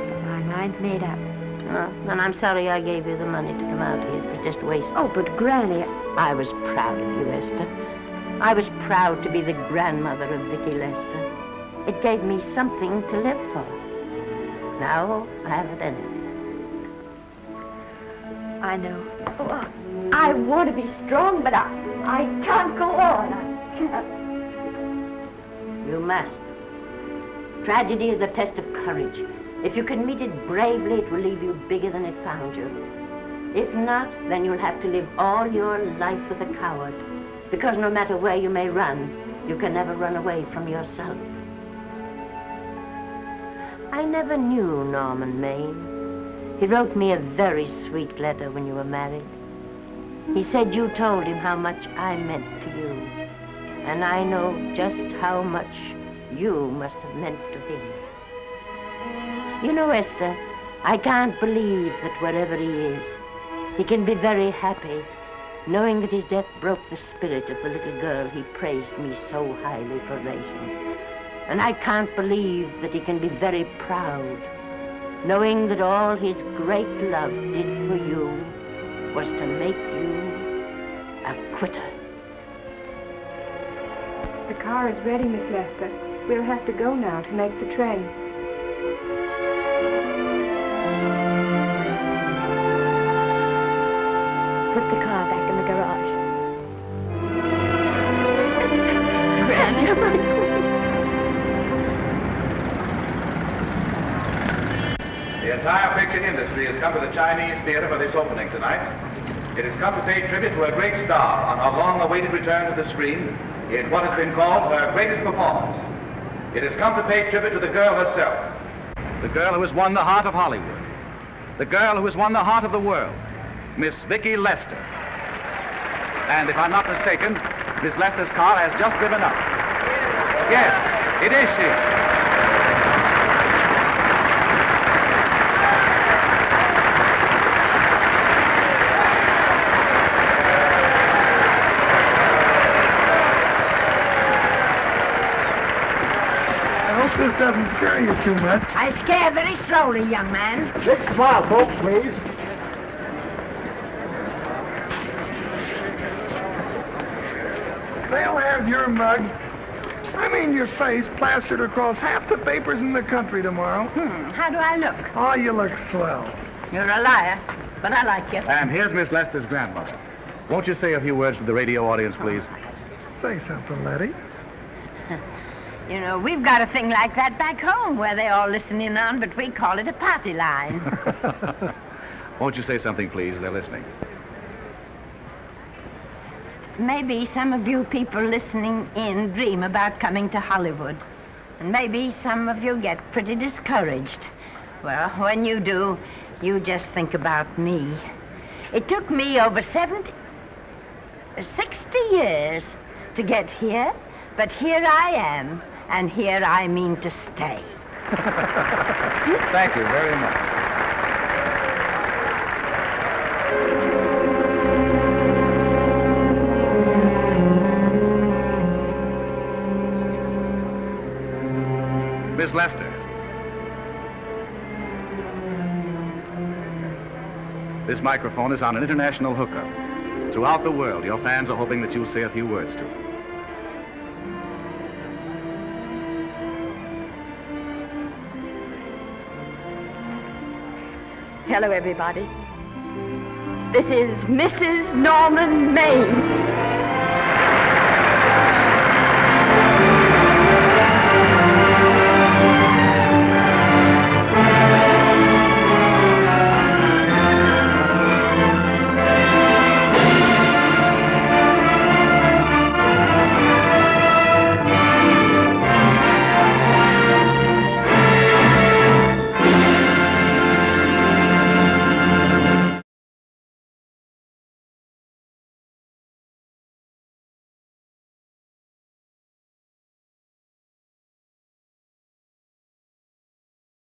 But my mind's made up. Oh, and I'm sorry I gave you the money to come out here. It was just wasted. Oh, but Granny... I was proud of you, Esther. I was proud to be the grandmother of Vicky Lester. It gave me something to live for. Now I haven't anything. I know. Oh, I want to be strong, but I can't go on. I can't. You must. Tragedy is a test of courage. If you can meet it bravely, it will leave you bigger than it found you. If not, then you'll have to live all your life with a coward. Because no matter where you may run, you can never run away from yourself. I never knew Norman Maine. He wrote me a very sweet letter when you were married. He said you told him how much I meant to you. And I know just how much you must have meant to him. You know, Esther, I can't believe that wherever he is, he can be very happy, knowing that his death broke the spirit of the little girl he praised me so highly for raising. And I can't believe that he can be very proud, knowing that all his great love did for you was to make you a quitter. The car is ready, Miss Lester. We'll have to go now to make the train. Put the car back in the garage. Granny, The entire picture industry has come to the Chinese theater for this opening tonight. It has come to pay tribute to a great star on her long-awaited return to the screen in what has been called her greatest performance. It has come to pay tribute to the girl herself. The girl who has won the heart of Hollywood. The girl who has won the heart of the world. Miss Vicki Lester. And if I'm not mistaken, Miss Lester's car has just driven up. Yes, it is she. This doesn't scare you too much. I scare very slowly, young man. Big smile, folks, please. They'll have your mug. I mean your face plastered across half the papers in the country tomorrow. How do I look? Oh, you look swell. You're a liar, but I like you. And here's Miss Lester's grandmother. Won't you say a few words to the radio audience, please? Say something, Letty. You know, we've got a thing like that back home where they all listen in on, but we call it a party line. Won't you say something, please? They're listening. Maybe some of you people listening in dream about coming to Hollywood. And maybe some of you get pretty discouraged. Well, when you do, you just think about me. It took me over 60 years to get here, but here I am. And here I mean to stay. Thank you very much. Miss Lester. This microphone is on an international hookup. Throughout the world, your fans are hoping that you'll say a few words to them. Hello, everybody. This is Mrs. Norman Maine.